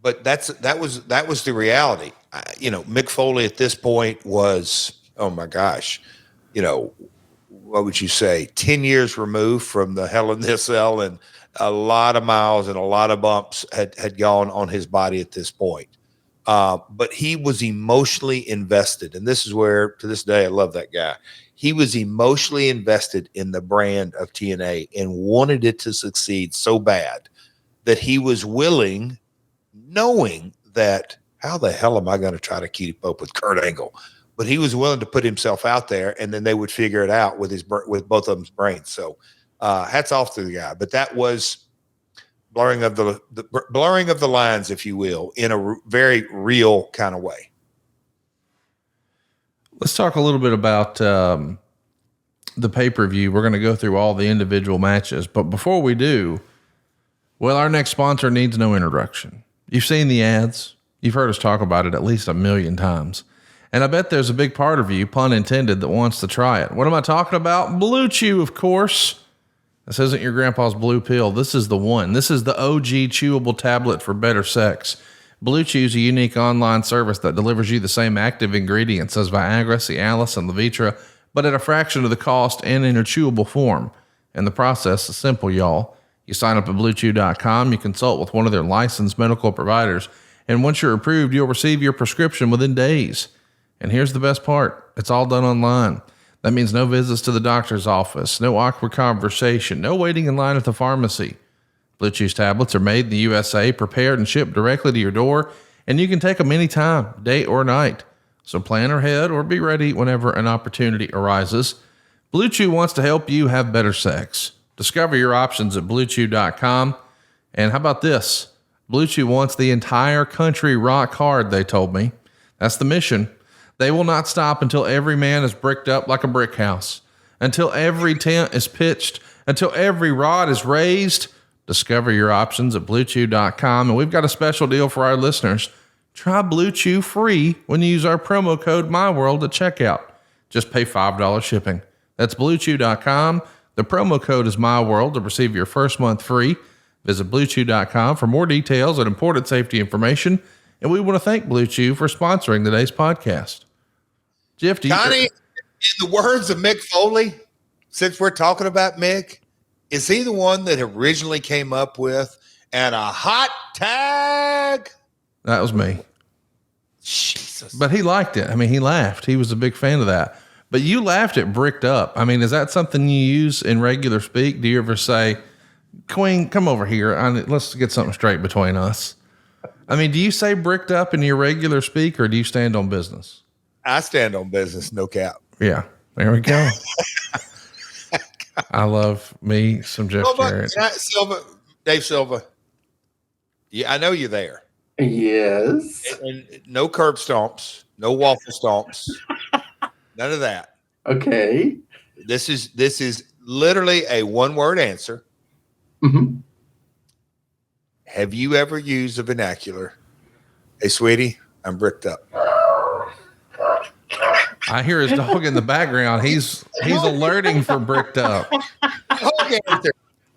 but that was the reality. Mick Foley at this point was, oh my gosh, what would you say, 10 years removed from the Hell in the Cell, and a lot of miles and a lot of bumps had gone on his body at this point. But he was emotionally invested. And this is where, to this day, I love that guy. He was emotionally invested in the brand of TNA and wanted it to succeed so bad that he was willing, knowing that how the hell am I going to try to keep up with Kurt Angle? But he was willing to put himself out there, and then they would figure it out with both of them's brains. So hats off to the guy. But that was blurring of the blurring of the lines, if you will, in a very real kind of way. Let's talk a little bit about the pay-per-view. We're going to go through all the individual matches. But before we do, well, our next sponsor needs no introduction. You've seen the ads. You've heard us talk about it at least 1 million times. And I bet there's a big part of you, pun intended, that wants to try it. What am I talking about? BlueChew, of course. This isn't your grandpa's blue pill. This is the one. This is the OG chewable tablet for better sex. BlueChew is a unique online service that delivers you the same active ingredients as Viagra, Cialis, and Levitra, but at a fraction of the cost and in a chewable form. And the process is simple, y'all. You sign up at BlueChew.com, you consult with one of their licensed medical providers, and once you're approved, you'll receive your prescription within days. And here's the best part. It's all done online. That means no visits to the doctor's office, no awkward conversation, no waiting in line at the pharmacy. BlueChew's tablets are made in the USA, prepared and shipped directly to your door, and you can take them anytime, day or night. So plan ahead or be ready whenever an opportunity arises. BlueChew wants to help you have better sex. Discover your options at BlueChew.com. And how about this? BlueChew wants the entire country rock hard, they told me. That's the mission. They will not stop until every man is bricked up like a brick house, until every tent is pitched, until every rod is raised. Discover your options at BlueChew.com. And we've got a special deal for our listeners. Try BlueChew free when you use our promo code MyWorld at checkout. Just pay $5 shipping. That's BlueChew.com. The promo code is MyWorld to receive your first month free. Visit BlueChew.com for more details and important safety information. And we want to thank BlueChew for sponsoring today's podcast. Jeff, Connie, in the words of Mick Foley, since we're talking about Mick, is he the one that originally came up with and a hot tag? That was me. Jesus. But he liked it. I mean, he laughed. He was a big fan of that. But you laughed at bricked up. I mean, is that something you use in regular speak? Do you ever say, Queen, come over here. Let's get something straight between us. I mean, do you say bricked up in your regular speak, or do you stand on business? I stand on business, no cap. Yeah, there we go. I love me some Jeff Jarrett. Dave Silva. Yeah, I know you're there. Yes. And no curb stomps, no waffle stomps, none of that. Okay. This is literally a one-word answer. Mm-hmm. Have you ever used a vernacular? Hey, sweetie, I'm bricked up. I hear his dog in the background. He's alerting for bricked up. Okay,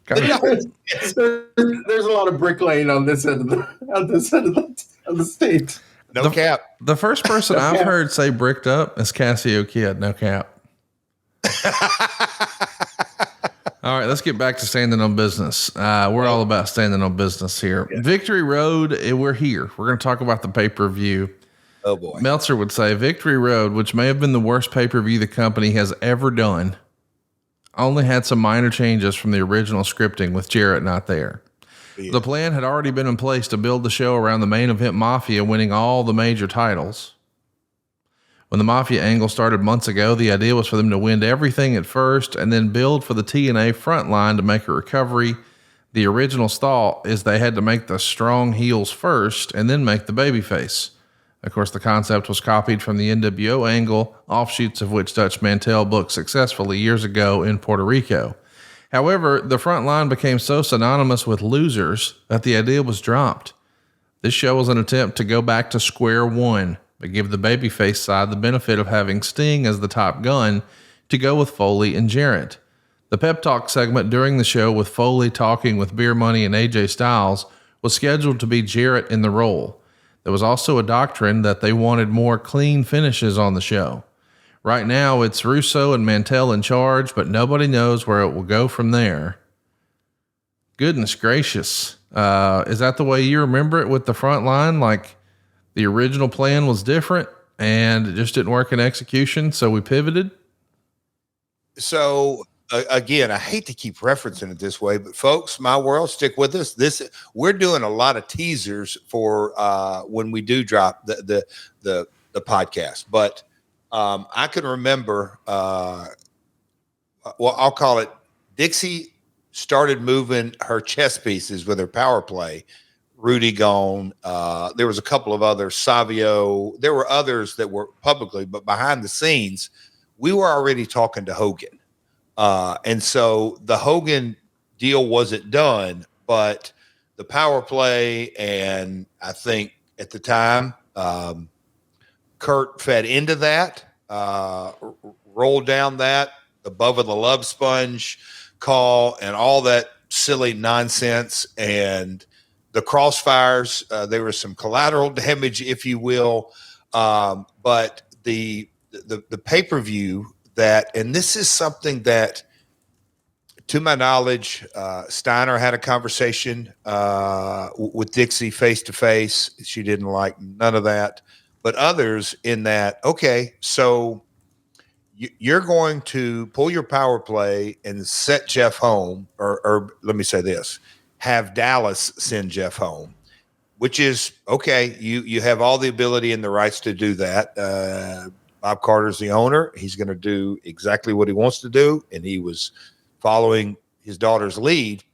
There's a lot of bricklaying on this end of the state. No cap. The first person I've heard say bricked up is Cassio Kid. No cap. All right, let's get back to standing on business. We're all about standing on business here. Yeah. Victory Road, we're here. We're going to talk about the pay-per-view. Oh, boy. Meltzer would say Victory Road, which may have been the worst pay-per-view the company has ever done, only had some minor changes from the original scripting with Jarrett not there. Yeah. The plan had already been in place to build the show around the main event Mafia winning all the major titles. When the Mafia angle started months ago, the idea was for them to win everything at first and then build for the TNA front line to make a recovery. The original thought is they had to make the strong heels first and then make the babyface. Of course, the concept was copied from the NWO angle, offshoots of which Dutch Mantell booked successfully years ago in Puerto Rico. However, the front line became so synonymous with losers that the idea was dropped. This show was an attempt to go back to square one, but give the babyface side the benefit of having Sting as the top gun to go with Foley and Jarrett. The pep talk segment during the show with Foley talking with Beer Money and AJ Styles was scheduled to be Jarrett in the role. There was also a doctrine that they wanted more clean finishes on the show. Right now, it's Russo and Mantell in charge, but nobody knows where it will go from there. Goodness gracious. Is that the way you remember it with the front line? Like the original plan was different and it just didn't work in execution, so we pivoted? So, again, I hate to keep referencing it this way, but folks, my world, stick with us. We're doing a lot of teasers for when we do drop the podcast. But I can remember, I'll call it Dixie started moving her chess pieces with her power play. Rudy gone. There was a couple of others, Savio. There were others that were publicly, but behind the scenes, we were already talking to Hogan. And so the Hogan deal wasn't done, but the power play, and I think at the time, Kurt fed into that, rolled down that, the Bubba the Love Sponge call, and all that silly nonsense, and the crossfires. There was some collateral damage, if you will, but the pay-per-view that, and this is something that, to my knowledge, Steiner had a conversation with Dixie face to face. She didn't like none of that, but others in that, okay, so you're going to pull your power play and set Jeff home, or let me say this, have Dallas send Jeff home, which is okay. You have all the ability and the rights to do that. Bob Carter's the owner. He's going to do exactly what he wants to do, and he was following his daughter's lead.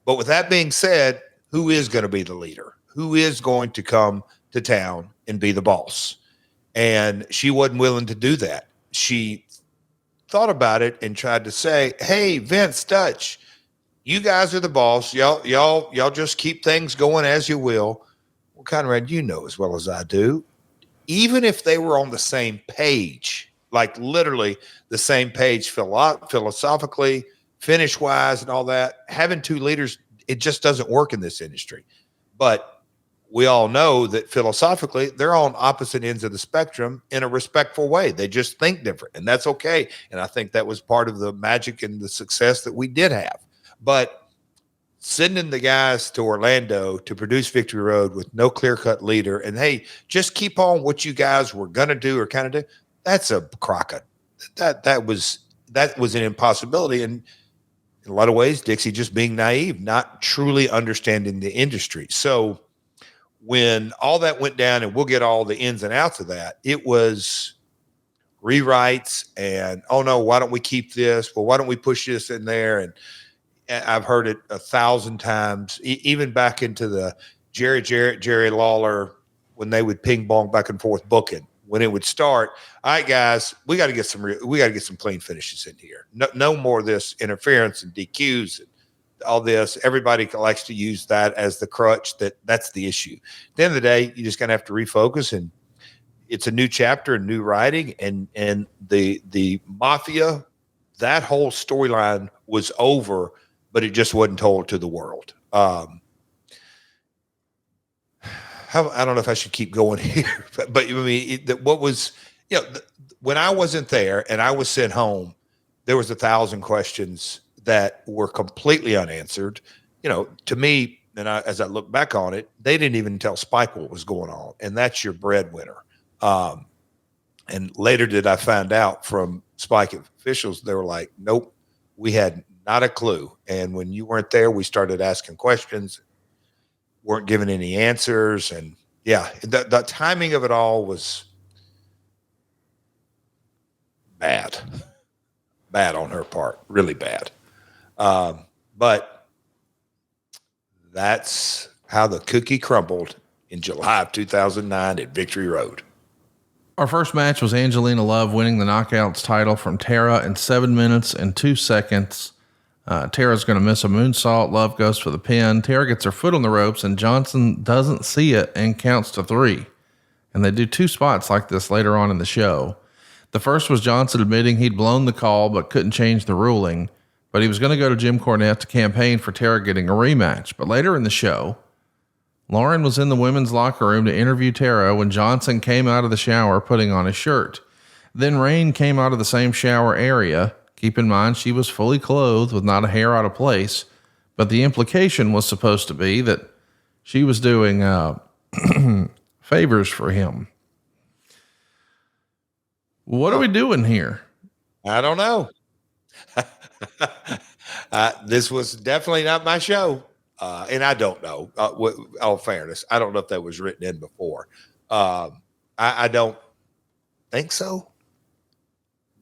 But with that being said, who is going to be the leader? Who is going to come to town and be the boss? And she wasn't willing to do that. She thought about it and tried to say, hey, Vince, Dutch, you guys are the boss. Y'all just keep things going as you will. Well, Conrad, you know as well as I do, even if they were on the same page, like literally the same page philosophically, finish-wise and all that, having two leaders, it just doesn't work in this industry. But we all know that philosophically, they're on opposite ends of the spectrum in a respectful way. They just think different, and that's okay. And I think that was part of the magic and the success that we did have. But sending the guys to Orlando to produce Victory Road with no clear-cut leader, and hey, just keep on what you guys were going to do or kind of do, that's a crock. That was an impossibility. And in a lot of ways, Dixie just being naive, not truly understanding the industry. So when all that went down, and we'll get all the ins and outs of that, it was rewrites and, oh no, why don't we keep this? Well, why don't we push this in there? And I've heard it 1,000 times, even back into the Jerry Jarrett, Jerry Lawler, when they would ping pong back and forth booking. When it would start, all right, guys, we got to get some clean finishes in here. No more of this interference and DQs and all this. Everybody likes to use that as the crutch. That's the issue. At the end of the day, you just gonna have to refocus, and it's a new chapter and new writing. And the Mafia, that whole storyline was over, but it just wasn't told to the world. I don't know if I should keep going here, but I mean, what was, when I wasn't there and I was sent home, there was 1,000 questions that were completely unanswered. To me, and as I look back on it, they didn't even tell Spike what was going on, and that's your breadwinner. And later did I find out from Spike officials, they were like, nope, we had not a clue. And when you weren't there, we started asking questions, weren't given any answers. And yeah, the timing of it all was bad on her part, really bad. But that's how the cookie crumbled in July of 2009 at Victory Road. Our first match was Angelina Love winning the Knockouts title from Tara in 7 minutes and 2 seconds. Tara's going to miss a moonsault. Love goes for the pin. Tara gets her foot on the ropes, and Johnson doesn't see it and counts to 3. And they do 2 spots like this later on in the show. The first was Johnson admitting he'd blown the call but couldn't change the ruling, but he was going to go to Jim Cornette to campaign for Tara getting a rematch. But later in the show, Lauren was in the women's locker room to interview Tara when Johnson came out of the shower putting on his shirt. Then Rain came out of the same shower area. Keep in mind, she was fully clothed with not a hair out of place, but the implication was supposed to be that she was doing favors for him. What are we doing here? I don't know. This was definitely not my show. And I don't know, all fairness, I don't know if that was written in before. I don't think so,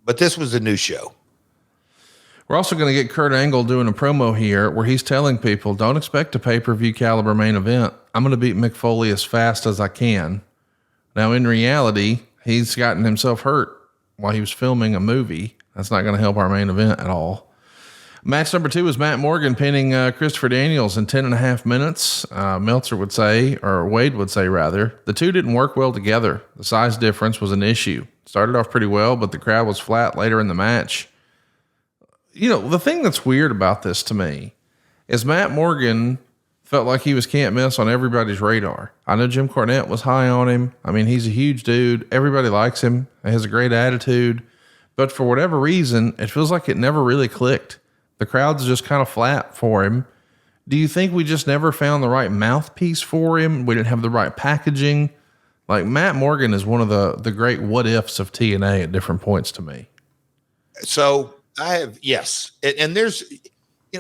but this was a new show. We're also going to get Kurt Angle doing a promo here where he's telling people, don't expect a pay-per-view caliber main event. I'm going to beat Mick Foley as fast as I can. Now, in reality, he's gotten himself hurt while he was filming a movie. That's not going to help our main event at all. Match number 2 was Matt Morgan pinning Christopher Daniels in 10.5 minutes. Meltzer would say, or Wade would say rather, the two didn't work well together. The size difference was an issue. Started off pretty well, but the crowd was flat later in the match. The thing that's weird about this to me is Matt Morgan felt like he was can't miss on everybody's radar. I know Jim Cornette was high on him. I mean, he's a huge dude. Everybody likes him. He has a great attitude. But for whatever reason, it feels like it never really clicked. The crowd's just kind of flat for him. Do you think we just never found the right mouthpiece for him? We didn't have the right packaging. Like, Matt Morgan is one of the great what ifs of TNA at different points to me. So yes. And there's,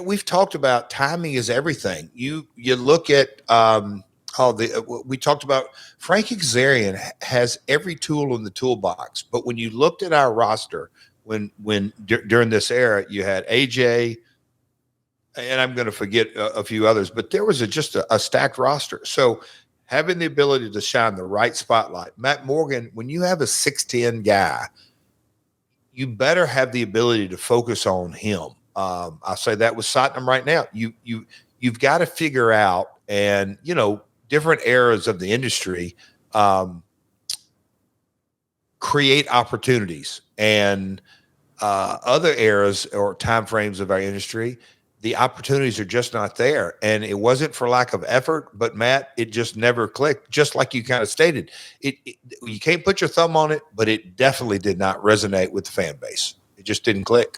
we've talked about timing is everything. You look at, we talked about Frankie Kazarian has every tool in the toolbox, but when you looked at our roster, during this era, you had AJ, and I'm going to forget a few others, but there was just a stacked roster. So having the ability to shine the right spotlight, Matt Morgan, when you have a 6'10" guy, you better have the ability to focus on him. I'll say that with Satnam right now. You've got to figure out, and different eras of the industry create opportunities, and other eras or time frames of our industry, the opportunities are just not there. And it wasn't for lack of effort, but Matt, it just never clicked. Just like you kind of stated, you can't put your thumb on it, but it definitely did not resonate with the fan base. It just didn't click.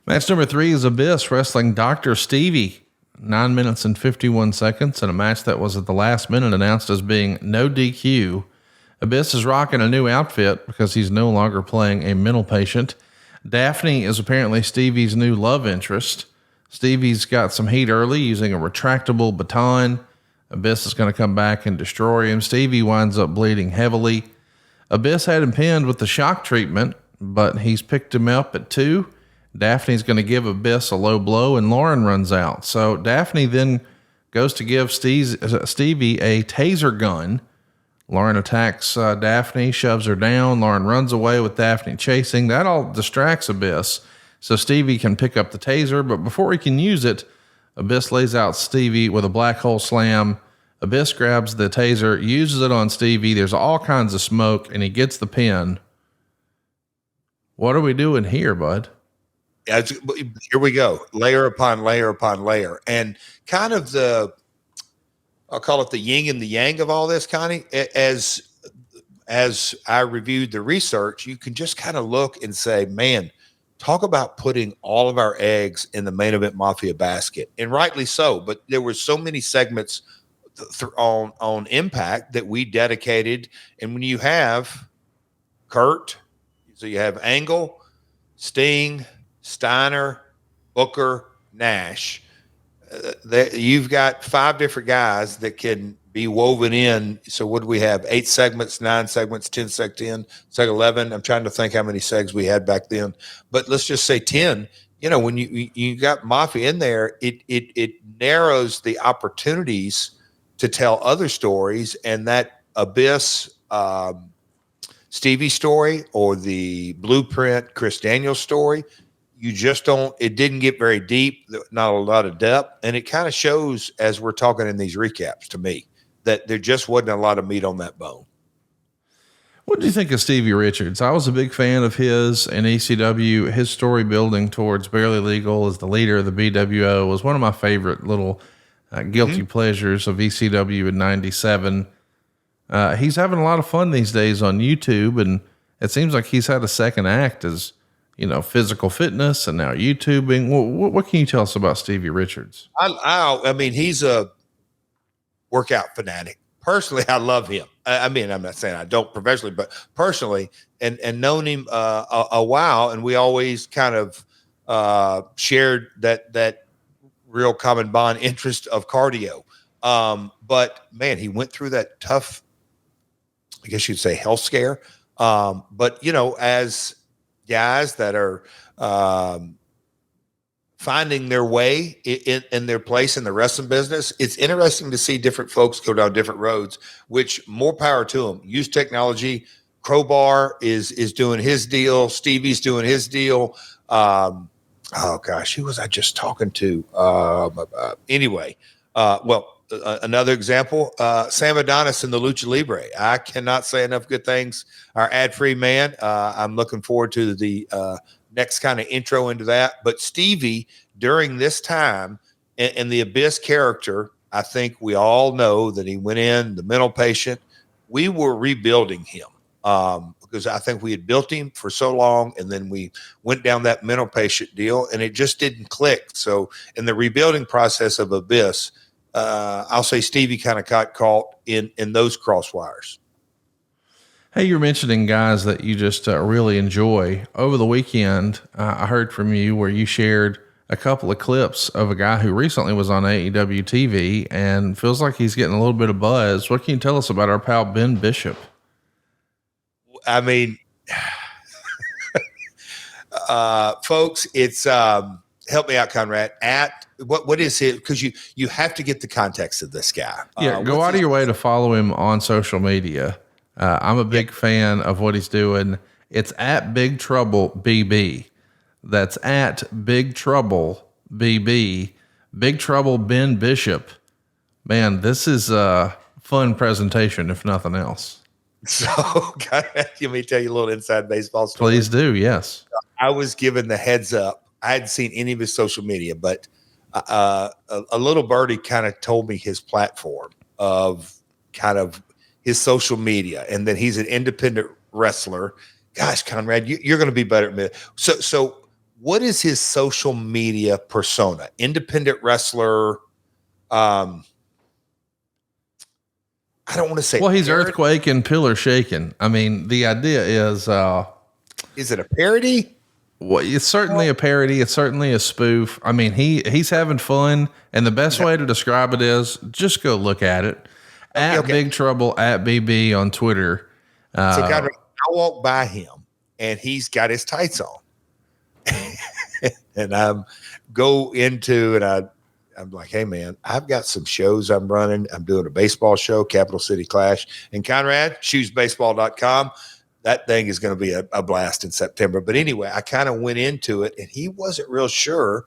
Match number 3 is Abyss wrestling Dr. Stevie, 9 minutes and 51 seconds, in a match that was at the last minute announced as being no DQ. Abyss is rocking a new outfit because he's no longer playing a mental patient. Daphne is apparently Stevie's new love interest. Stevie's got some heat early using a retractable baton. Abyss is going to come back and destroy him. Stevie winds up bleeding heavily. Abyss had him pinned with the shock treatment, but he's picked him up at 2. Daphne's going to give Abyss a low blow, and Lauren runs out. So Daphne then goes to give Stevie a taser gun. Lauren attacks Daphne, shoves her down. Lauren runs away with Daphne chasing. That all distracts Abyss, so Stevie can pick up the taser. But before he can use it, Abyss lays out Stevie with a black hole slam. Abyss grabs the taser, uses it on Stevie. There's all kinds of smoke, and he gets the pin. What are we doing here, bud? Here we go. Layer upon layer upon layer. And kind of I'll call it the yin and the yang of all this, Connie. As I reviewed the research, you can just kind of look and say, man, talk about putting all of our eggs in the Main Event Mafia basket. And rightly so. But there were so many segments on Impact that we dedicated. And when you have Kurt, so you have Angle, Sting, Steiner, Booker, Nash. You've got 5 different guys that can be woven in. So what do we have? 8 segments, 9 segments, 10 seg 10, seg 11. I'm trying to think how many segs we had back then, but let's just say 10. When you got Mafia in there, it narrows the opportunities to tell other stories, and that Abyss Stevie story or the Blueprint Chris Daniels story, you just don't, it didn't get very deep, not a lot of depth. And it kind of shows as we're talking in these recaps to me that there just wasn't a lot of meat on that bone. What do you think of Stevie Richards? I was a big fan of his in ECW. His story building towards Barely Legal as the leader of the BWO was one of my favorite little guilty pleasures of ECW in 97. He's having a lot of fun these days on YouTube, and it seems like he's had a second act as, physical fitness and now YouTubing. What can you tell us about Stevie Richards? I mean, he's a workout fanatic. Personally, I love him. I mean, I'm not saying I don't professionally, but personally, and known him a while, and we always kind of shared that real common bond interest of cardio. But man, he went through that tough, I guess you'd say, health scare. But as guys that are finding their way in their place in the wrestling business, it's interesting to see different folks go down different roads, which more power to them. Use technology. Crowbar is doing his deal. Stevie's doing his deal. Oh gosh, who was I just talking to? Anyway, another example, Sam Adonis in the Lucha Libre. I cannot say enough good things. Our ad-free man. I'm looking forward to the next kind of intro into that. But Stevie, during this time, and the Abyss character, I think we all know that he went in, the mental patient. We were rebuilding him because I think we had built him for so long, and then we went down that mental patient deal, and it just didn't click. So in the rebuilding process of Abyss, I'll say Stevie kind of got caught in those crosswires. Hey, you're mentioning guys that you just really enjoy. Over the weekend, I heard from you where you shared a couple of clips of a guy who recently was on AEW TV and feels like he's getting a little bit of buzz. What can you tell us about our pal Ben Bishop? I mean, folks, it's help me out, Conrad. What is it? Because you have to get the context of this guy. Yeah, go out of your way to follow him on social media. I'm a big fan of what he's doing. It's at Big Trouble BB. That's at Big Trouble BB. Big Trouble Ben Bishop. Man, this is a fun presentation, if nothing else. So, let me tell you a little inside baseball story. Please do, yes. I was given the heads up. I hadn't seen any of his social media, but a little birdie kind of told me his platform of kind of his social media, and then he's an independent wrestler. Gosh, Conrad, you're going to be better at me. So what is his social media persona? Independent wrestler. I don't want to say. Well, he's earthquake and pillar shaking. I mean, the idea is it a parody? Well, it's certainly a parody. It's certainly a spoof. I mean, he's having fun, and the best way to describe it is just go look at it. At Big Trouble at BB on Twitter. So Conrad, I walk by him and he's got his tights on. And I'm like, hey man, I've got some shows I'm running. I'm doing a baseball show, Capital City Clash. And Conrad, choosebaseball.com. That thing is going to be a blast in September. But anyway, I kind of went into it and he wasn't real sure.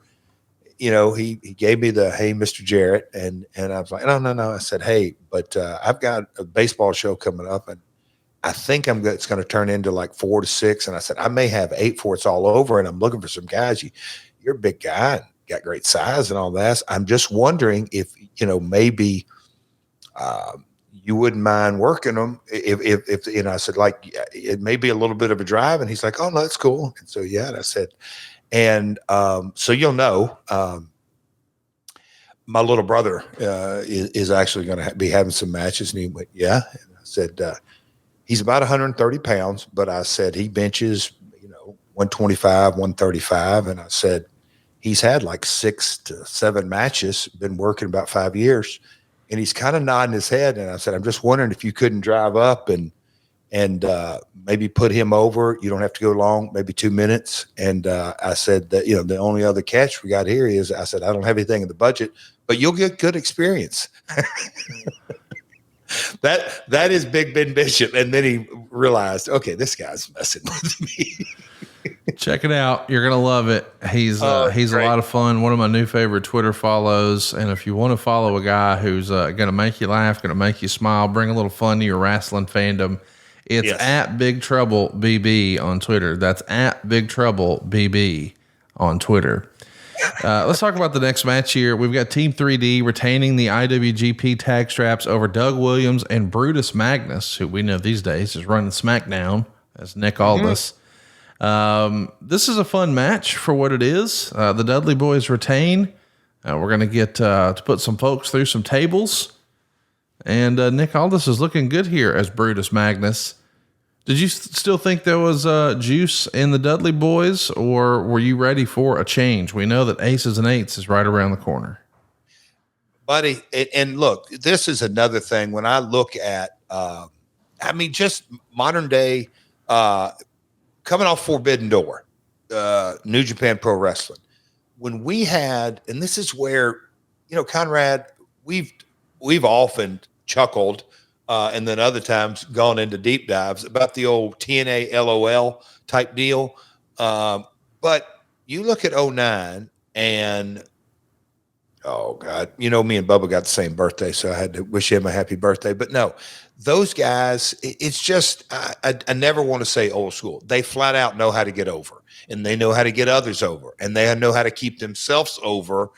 You know, he gave me the, hey, Mr. Jarrett. And I was like, no. I said, hey, but I've got a baseball show coming up and I think it's going to turn into like 4 to 6. And I said, I may have 8 before it's all over. And I'm looking for some guys. You're a big guy and got great size and all that. I'm just wondering if, maybe you wouldn't mind working them. If I said, like, it may be a little bit of a drive. And he's like, oh, no, that's cool. And so, yeah. And I said, and so you'll know, my little brother is actually going to be having some matches. And he went, yeah. And I said, he's about 130 pounds, but I said he benches, 125, 135. And I said, he's had like 6 to 7 matches, been working about 5 years. And he's kind of nodding his head. And I said, I'm just wondering if you couldn't drive up and maybe put him over. You don't have to go long, maybe 2 minutes. And I said that, the only other catch we got here is, I said, I don't have anything in the budget, but you'll get good experience. That is Big Ben Bishop. And then he realized, okay, this guy's messing with me. Check it out. You're going to love it. He's a lot of fun. One of my new favorite Twitter follows. And if you want to follow a guy who's going to make you laugh, going to make you smile, bring a little fun to your wrestling fandom, it's at Big Trouble BB on Twitter. That's at Big Trouble BB on Twitter. Let's talk about the next match here. We've got Team 3D retaining the IWGP tag straps over Doug Williams and Brutus Magnus, who we know these days is running SmackDown as Nick Aldis. This is a fun match for what it is. The Dudley Boys retain. We're going to get to put some folks through some tables. And Nick Aldis is looking good here as Brutus Magnus. Did you still think there was juice in the Dudley Boys, or were you ready for a change? We know that Aces and Eights is right around the corner. Buddy, and look, this is another thing. When I look at, just modern day, coming off Forbidden Door, New Japan Pro Wrestling, when we had, and this is where, Conrad, we've often chuckled, and then other times gone into deep dives about the old TNA LOL type deal. But you look at 09 and, oh God, me and Bubba got the same birthday, so I had to wish him a happy birthday. But no, those guys, it's just, I never want to say old school. They flat out know how to get over, and they know how to get others over, and they know how to keep themselves over,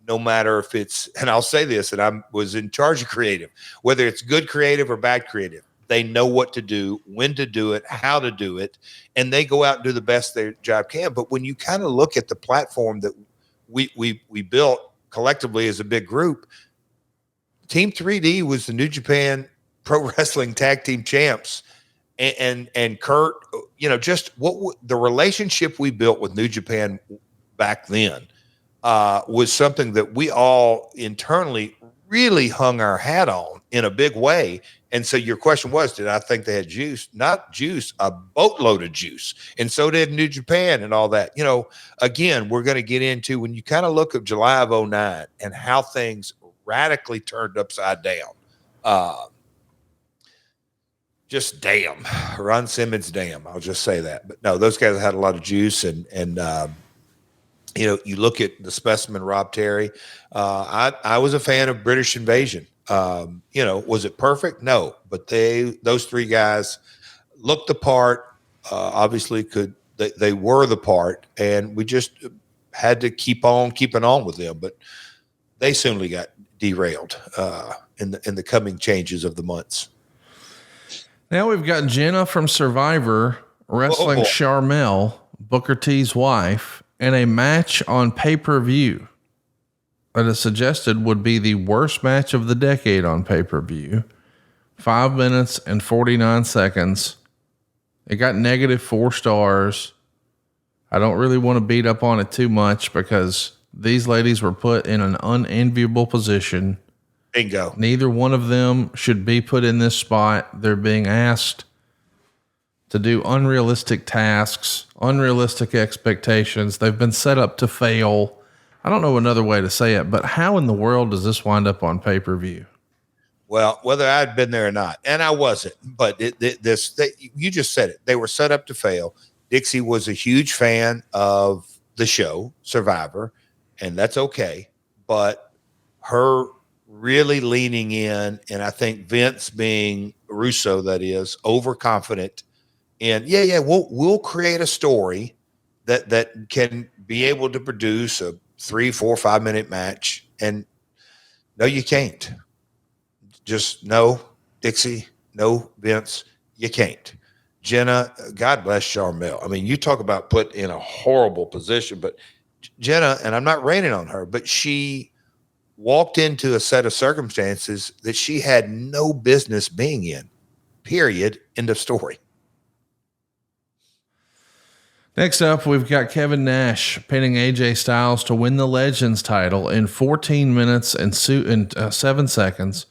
no matter if it's, and I'll say this, and I was in charge of creative, whether it's good creative or bad creative, they know what to do, when to do it, how to do it, and they go out and do the best their job can. But when you kind of look at the platform that we built collectively as a big group, Team 3D was the New Japan Pro Wrestling Tag Team Champs, and Kurt, just what the relationship we built with New Japan back then was something that we all internally really hung our hat on in a big way. And so your question was, did I think they had juice? Not juice, a boatload of juice. And so did New Japan and all that. Again, we're going to get into, when you kind of look at July of 09 and how things radically turned upside down. Just damn. Ron Simmons, damn. I'll just say that. But no, those guys had a lot of juice, and you look at the specimen Rob Terry. I was a fan of British Invasion. Was it perfect? No, but those 3 guys looked the part. Obviously, they were the part, and we just had to keep on keeping on with them. But they soonly got derailed in the coming changes of the months. Now we've got Jenna from Survivor wrestling Sharmell, Booker T's wife, in a match on pay-per-view that is suggested would be the worst match of the decade on pay-per-view. 5 minutes and 49 seconds. It got -4 stars. I don't really want to beat up on it too much because these ladies were put in an unenviable position. Bingo. Neither one of them should be put in this spot. They're being asked to do unrealistic tasks, unrealistic expectations. They've been set up to fail. I don't know another way to say it, but how in the world does this wind up on pay-per-view? Well, whether I'd been there or not, and I wasn't, but you just said it. They were set up to fail. Dixie was a huge fan of the show, Survivor, and that's okay. But her really leaning in, and I think Vince being Russo, that is, overconfident in, we'll create a story that can be able to produce a 3, 4, 5 minute match. And no, you can't. Just no, Dixie, no, Vince, you can't. Jenna, God bless Sharmell. I mean, you talk about put in a horrible position, but Jenna, and I'm not raining on her, but she walked into a set of circumstances that she had no business being in, period, end of story. Next up, we've got Kevin Nash pinning AJ Styles to win the Legends title in 14 minutes and 7 seconds.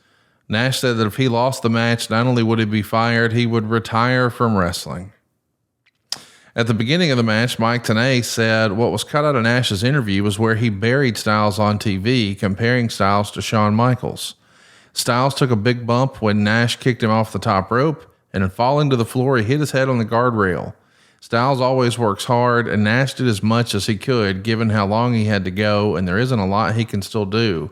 Nash said that if he lost the match, not only would he be fired, he would retire from wrestling. At the beginning of the match, Mike Tenay said what was cut out of Nash's interview was where he buried Styles on TV, comparing Styles to Shawn Michaels. Styles took a big bump when Nash kicked him off the top rope, and in falling to the floor, he hit his head on the guardrail. Styles always works hard, and Nash did as much as he could given how long he had to go, and there isn't a lot he can still do.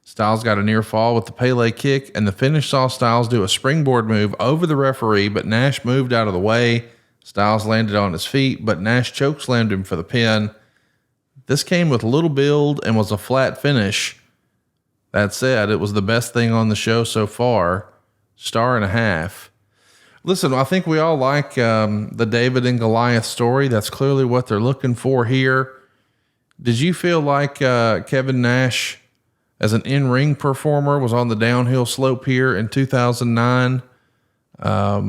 Styles got a near fall with the Pele kick, and the finish saw Styles do a springboard move over the referee, but Nash moved out of the way. Styles landed on his feet, but Nash chokeslammed him for the pin. This came with little build and was a flat finish. That said, it was the best thing on the show so far. 1.5 stars. Listen, I think we all like the David and Goliath story. That's clearly what they're looking for here. Did you feel like Kevin Nash, as an in-ring performer, was on the downhill slope here in 2009?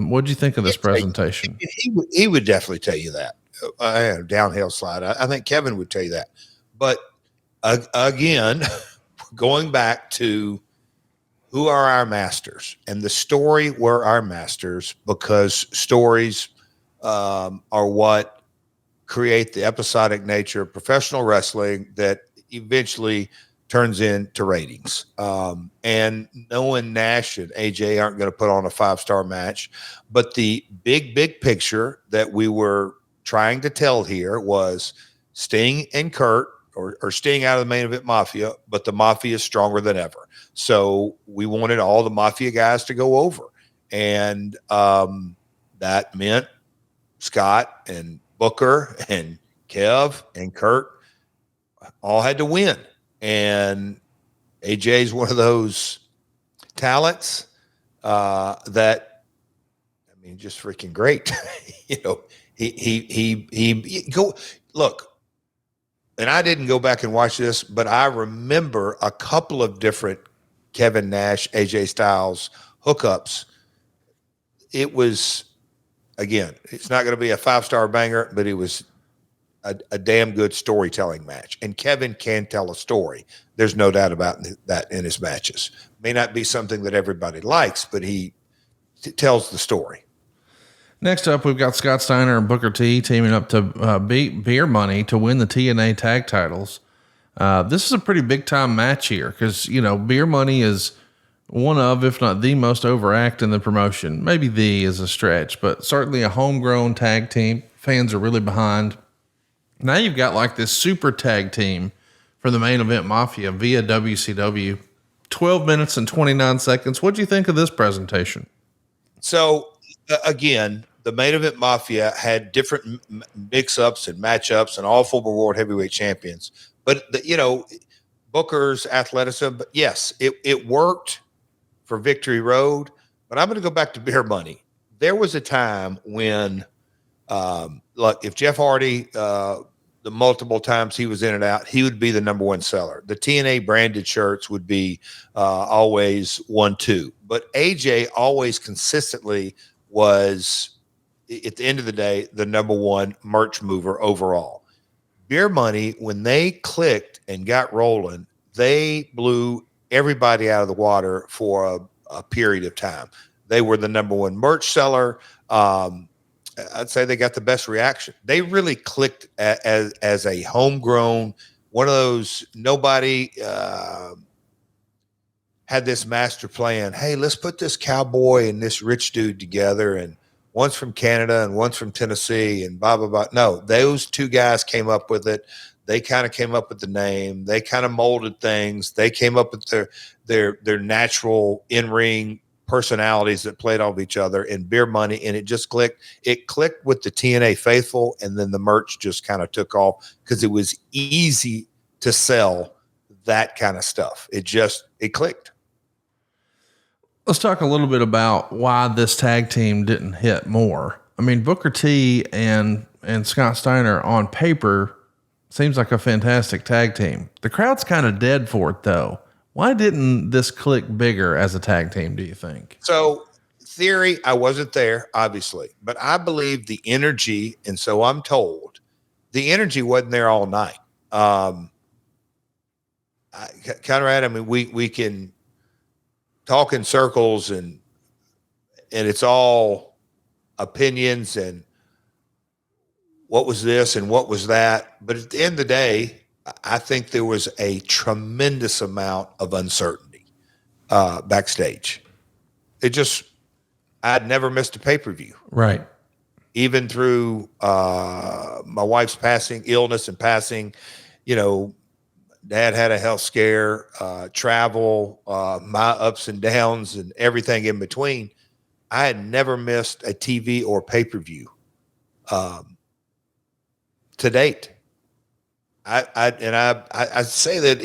What'd you think of this presentation? He would definitely tell you that. Downhill slide. I think Kevin would tell you that. But again, going back to who are our masters, and the story were our masters, because stories are what create the episodic nature of professional wrestling that eventually turns into ratings. And knowing Nash and AJ aren't going to put on a 5-star match, but the big picture that we were trying to tell here was Sting and Kurt, or Sting out of the main event Mafia, but the Mafia is stronger than ever. So we wanted all the Mafia guys to go over. And that meant Scott and Booker and Kev and Kurt all had to win. And AJ's one of those talents that, I mean, just freaking great. He go look. And I didn't go back and watch this, but I remember a couple of different Kevin Nash, AJ Styles hookups. It was, again, it's not going to be a 5-star banger, but it was a damn good storytelling match. And Kevin can tell a story. There's no doubt about that in his matches. May not be something that everybody likes, but he tells the story. Next up, we've got Scott Steiner and Booker T teaming up to beat Beer Money to win the TNA tag titles. This is a pretty big time match here because, Beer Money is one of, if not the most overact in the promotion. Maybe the is a stretch, but certainly a homegrown tag team. Fans are really behind. Now you've got like this super tag team for the main event Mafia via WCW. 12 minutes and 29 seconds. What do you think of this presentation? So, again, the main event Mafia had different mix-ups and matchups and all former world heavyweight champions. But, Booker's athleticism, yes, it worked for Victory Road. But I'm going to go back to Beer Money. There was a time when, if Jeff Hardy, the multiple times he was in and out, he would be the number one seller. The TNA branded shirts would be always 1-2. But AJ always consistently was, at the end of the day, the number one merch mover overall. Beer Money, when they clicked and got rolling, they blew everybody out of the water for a period of time. They were the number one merch seller. I'd say they got the best reaction. They really clicked as a homegrown, one of those, nobody had this master plan. Hey, let's put this cowboy and this rich dude together, and one's from Canada and one's from Tennessee and blah, blah, blah. No, those two guys came up with it. They kind of came up with the name. They kind of molded things. They came up with their natural in-ring personalities that played off each other and beer money. And it just clicked. It clicked with the TNA faithful. And then the merch just kind of took off because it was easy to sell that kind of stuff. It clicked. Let's talk a little bit about why this tag team didn't hit more. I mean, Booker T and Scott Steiner on paper seems like a fantastic tag team. The crowd's kind of dead for it though. Why didn't this click bigger as a tag team, do you think? So theory, I wasn't there, obviously, but I believe the energy, and so I'm told, the energy wasn't there all night. Conrad, I mean, we can talk in circles and it's all opinions and what was this and what was that. But at the end of the day, I think there was a tremendous amount of uncertainty backstage. I'd never missed a pay-per-view. Right. Even through my wife's illness and passing, Dad had a health scare, travel, my ups and downs and everything in between. I had never missed a TV or pay-per-view to date. I say that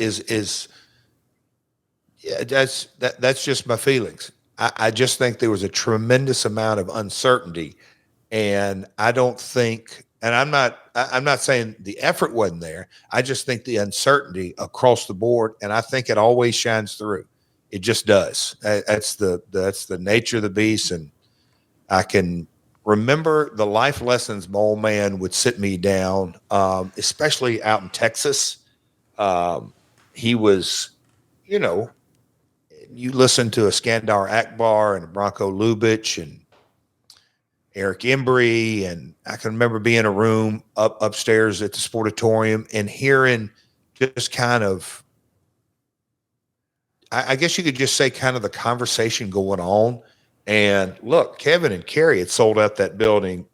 that's just my feelings. I just think there was a tremendous amount of uncertainty, and I don't think, and I'm not saying the effort wasn't there. I just think the uncertainty across the board, and I think it always shines through. It just does. That's the nature of the beast. And I can remember the life lessons my old man would sit me down, especially out in Texas. He was, you listen to a Skandar Akbar and a Bronco Lubitsch and Eric Embry, and I can remember being in a room upstairs at the Sportatorium and hearing just kind of, I guess you could just say kind of the conversation going on. And look, Kevin and Kerry had sold out that building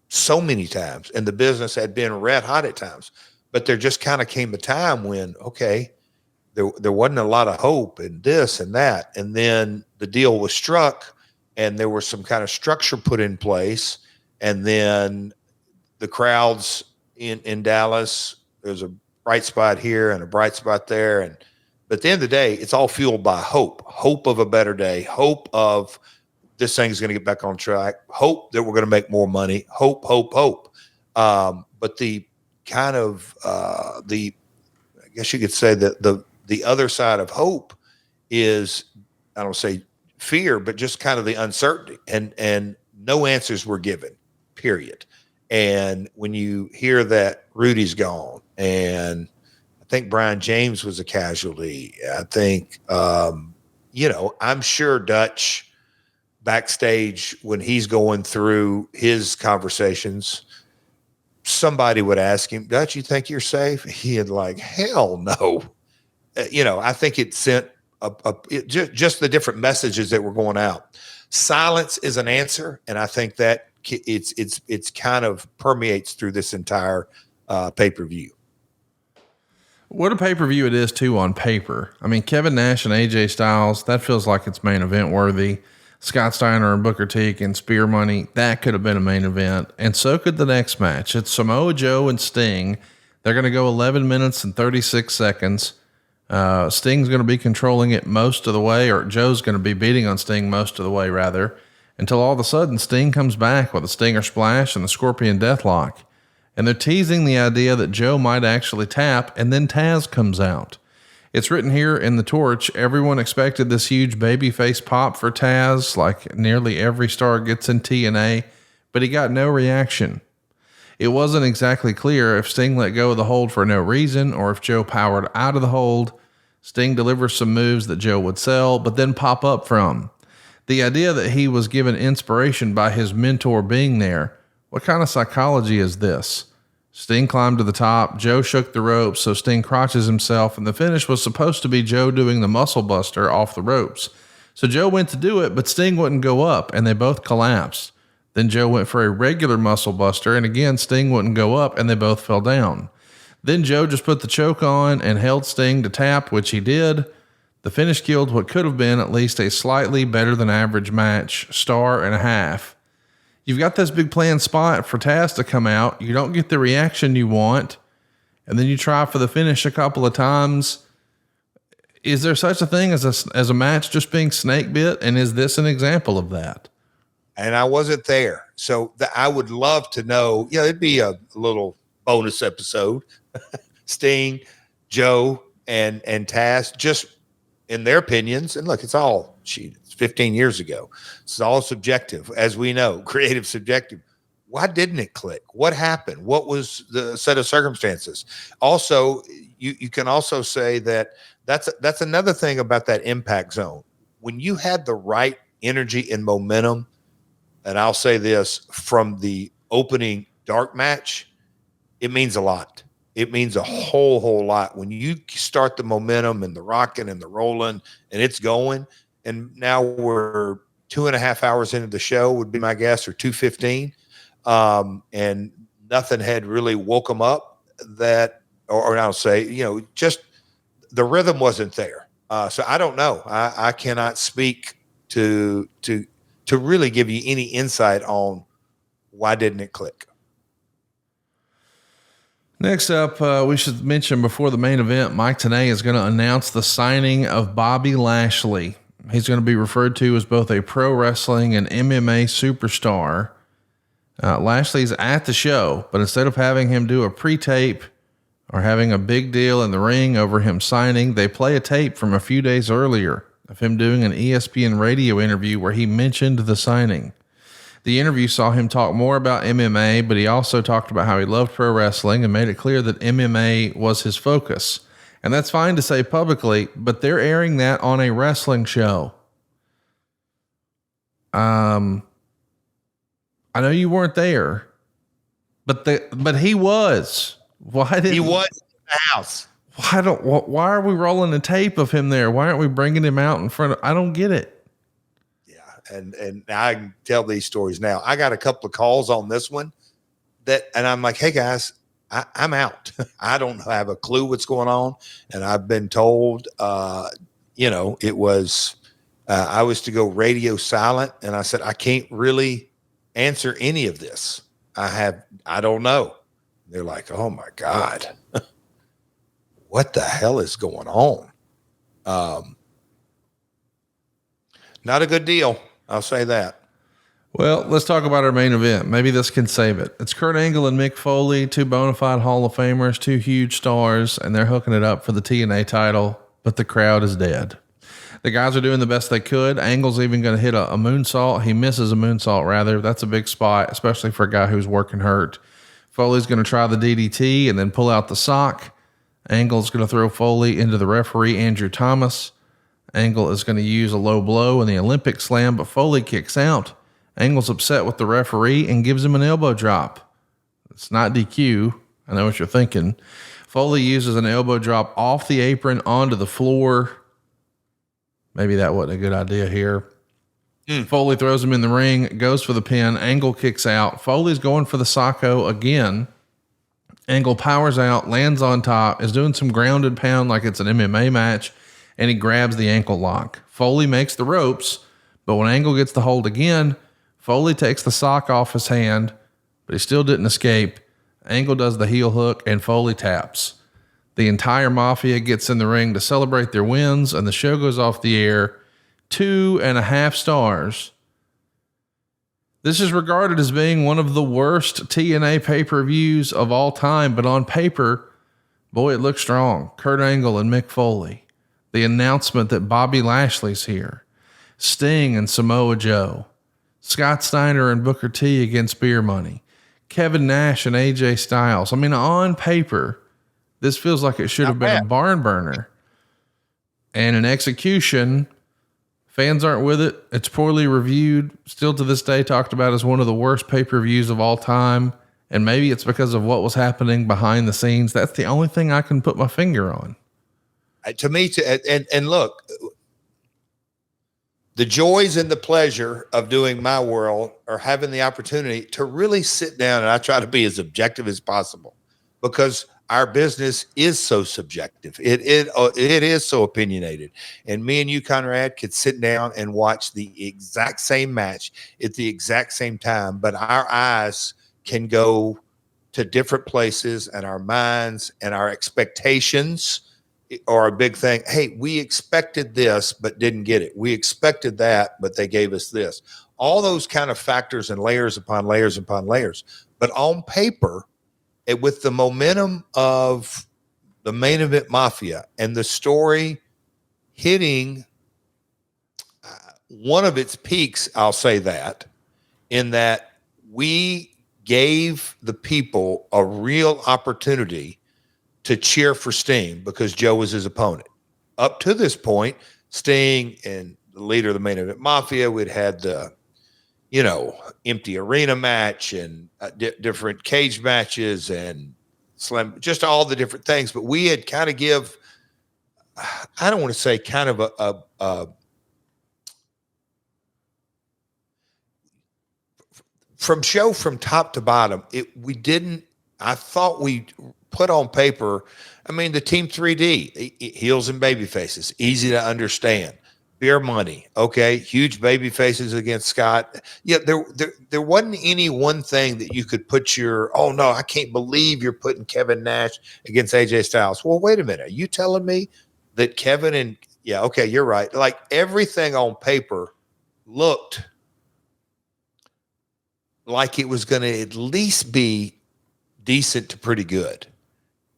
so many times, and the business had been red hot at times. But there just kind of came a time when, okay, there wasn't a lot of hope and this and that. And then the deal was struck, and there was some kind of structure put in place. And then the crowds in Dallas, there's a bright spot here and a bright spot there. But at the end of the day, it's all fueled by hope of a better day, hope of this thing's going to get back on track, hope that we're going to make more money, hope. But the kind of, I guess you could say that the other side of hope is, I don't say fear, but just kind of the uncertainty, and no answers were given, period. And when you hear that Rudy's gone, and I think Brian James was a casualty, I think, I'm sure Dutch backstage, when he's going through his conversations, somebody would ask him, Dutch, you think you're safe? He had like, hell no. I think it sent just the different messages that were going out. Silence is an answer. And I think that it's kind of permeates through this entire pay-per-view. What a pay-per-view it is too on paper. I mean, Kevin Nash and AJ Styles, that feels like it's main event worthy. Scott Steiner and Booker T and Spear Money, that could have been a main event. And so could the next match. It's Samoa Joe and Sting. They're going to go 11 minutes and 36 seconds. Sting's going to be controlling it most of the way, or Joe's going to be beating on Sting most of the way, rather, until all of a sudden Sting comes back with a Stinger Splash and the Scorpion Deathlock. And they're teasing the idea that Joe might actually tap, and then Taz comes out. It's written here in the Torch, everyone expected this huge babyface pop for Taz, like nearly every star gets in TNA, but he got no reaction. It wasn't exactly clear if Sting let go of the hold for no reason, or if Joe powered out of the hold. Sting delivers some moves that Joe would sell, but then pop up from. The idea that he was given inspiration by his mentor being there What kind of psychology is this? Sting climbed to the top. Joe shook the ropes, so Sting crotches himself, and the finish was supposed to be Joe doing the muscle buster off the ropes. So Joe went to do it, but Sting wouldn't go up, and they both collapsed. Then Joe went for a regular muscle buster, and again, Sting wouldn't go up, and they both fell down. Then Joe just put the choke on and held Sting to tap, which he did. The finish killed what could have been at least a slightly better than average match, star and a half. You've got this big planned spot for Taz to come out. You don't get the reaction you want. And then you try for the finish a couple of times. Is there such a thing as a match just being snake bit? And is this an example of that? And I wasn't there. So I would love to know, it'd be a little bonus episode. Sting, Joe, and Taz, just in their opinions. And look, it's 15 years ago. It's all subjective, as we know, creative subjective. Why didn't it click? What happened? What was the set of circumstances? Also, you can also say that's another thing about that impact zone. When you had the right energy and momentum, and I'll say this, from the opening dark match, it means a lot. It means a whole lot. When you start the momentum and the rocking and the rolling and it's going, and now we're 2.5 hours into the show, would be my guess, or 2:15. And nothing had really woke them up or I'll say, just the rhythm wasn't there. So I don't know. I cannot speak to really give you any insight on why didn't it click. Next up, we should mention before the main event, Mike Tenay is going to announce the signing of Bobby Lashley. He's going to be referred to as both a pro wrestling and MMA superstar. Lashley's at the show, but instead of having him do a pre-tape or having a big deal in the ring over him signing, they play a tape from a few days earlier of him doing an ESPN radio interview where he mentioned the signing. The interview saw him talk more about MMA, but he also talked about how he loved pro wrestling and made it clear that MMA was his focus. And that's fine to say publicly, but they're airing that on a wrestling show. I know you weren't there, but he was. He was in the house. Why are we rolling a tape of him there? Why aren't we bringing him out in front of, I don't get it. Yeah. And I can tell these stories now. I got a couple of calls on this one and I'm like, hey guys, I'm out. I don't have a clue what's going on. And I've been told, it was, I was to go radio silent. And I said, I can't really answer any of this. I don't know. They're like, oh my God, what the hell is going on? Not a good deal. I'll say that. Well, let's talk about our main event. Maybe this can save it. It's Kurt Angle and Mick Foley, two bona fide Hall of Famers, two huge stars, and they're hooking it up for the TNA title, but the crowd is dead. The guys are doing the best they could. Angle's even going to hit a moonsault. He misses a moonsault, rather. That's a big spot, especially for a guy who's working hurt. Foley's going to try the DDT and then pull out the sock. Angle's going to throw Foley into the referee, Andrew Thomas. Angle is going to use a low blow in the Olympic slam, but Foley kicks out. Angle's upset with the referee and gives him an elbow drop. It's not DQ. I know what you're thinking. Foley uses an elbow drop off the apron onto the floor. Maybe that wasn't a good idea here. Foley throws him in the ring, goes for the pin. Angle kicks out. Foley's going for the Sacco again. Angle powers out, lands on top, is doing some grounded pound like it's an MMA match, and he grabs the ankle lock. Foley makes the ropes, but when Angle gets the hold again, Foley takes the sock off his hand, but he still didn't escape. Angle does the heel hook, and Foley taps. The entire Mafia gets in the ring to celebrate their wins, and the show goes off the air. 2.5 stars. This is regarded as being one of the worst TNA pay-per-views of all time, but on paper, boy, it looks strong. Kurt Angle and Mick Foley. The announcement that Bobby Lashley's here. Sting and Samoa Joe. Scott Steiner and Booker T against Beer Money. Kevin Nash and AJ Styles. I mean, on paper, this feels like it should have been a barn burner. And in execution, Fans aren't with it. It's poorly reviewed. Still to this day talked about as one of the worst pay-per-views of all time. And maybe it's because of what was happening behind the scenes. That's the only thing I can put my finger on. To me, and look, the joys and the pleasure of doing my world are having the opportunity to really sit down, and I try to be as objective as possible because our business is so subjective. It is so opinionated. And me and you, Conrad, could sit down and watch the exact same match at the exact same time, but our eyes can go to different places, and our minds and our expectations are a big thing. Hey, we expected this, but didn't get it. We expected that, but they gave us this. All those kind of factors and layers upon layers upon layers. But on paper, with the momentum of the Main Event Mafia and the story hitting one of its peaks, I'll say that, in that we gave the people a real opportunity to cheer for Sting because Joe was his opponent. Up to this point, Sting and the leader of the Main Event Mafia, we'd had the empty arena match and different cage matches and slam, just all the different things. But we had kind of give, I don't want to say kind of a from top to bottom, I thought we put on paper, I mean, the Team 3D, heels and baby faces, easy to understand. Beer money, okay, huge baby faces against Scott. Yeah, there wasn't any one thing that you could put oh no, I can't believe you're putting Kevin Nash against AJ Styles. Well, wait a minute, are you telling me that Kevin and yeah, okay, you're right. Like everything on paper looked like it was going to at least be decent to pretty good.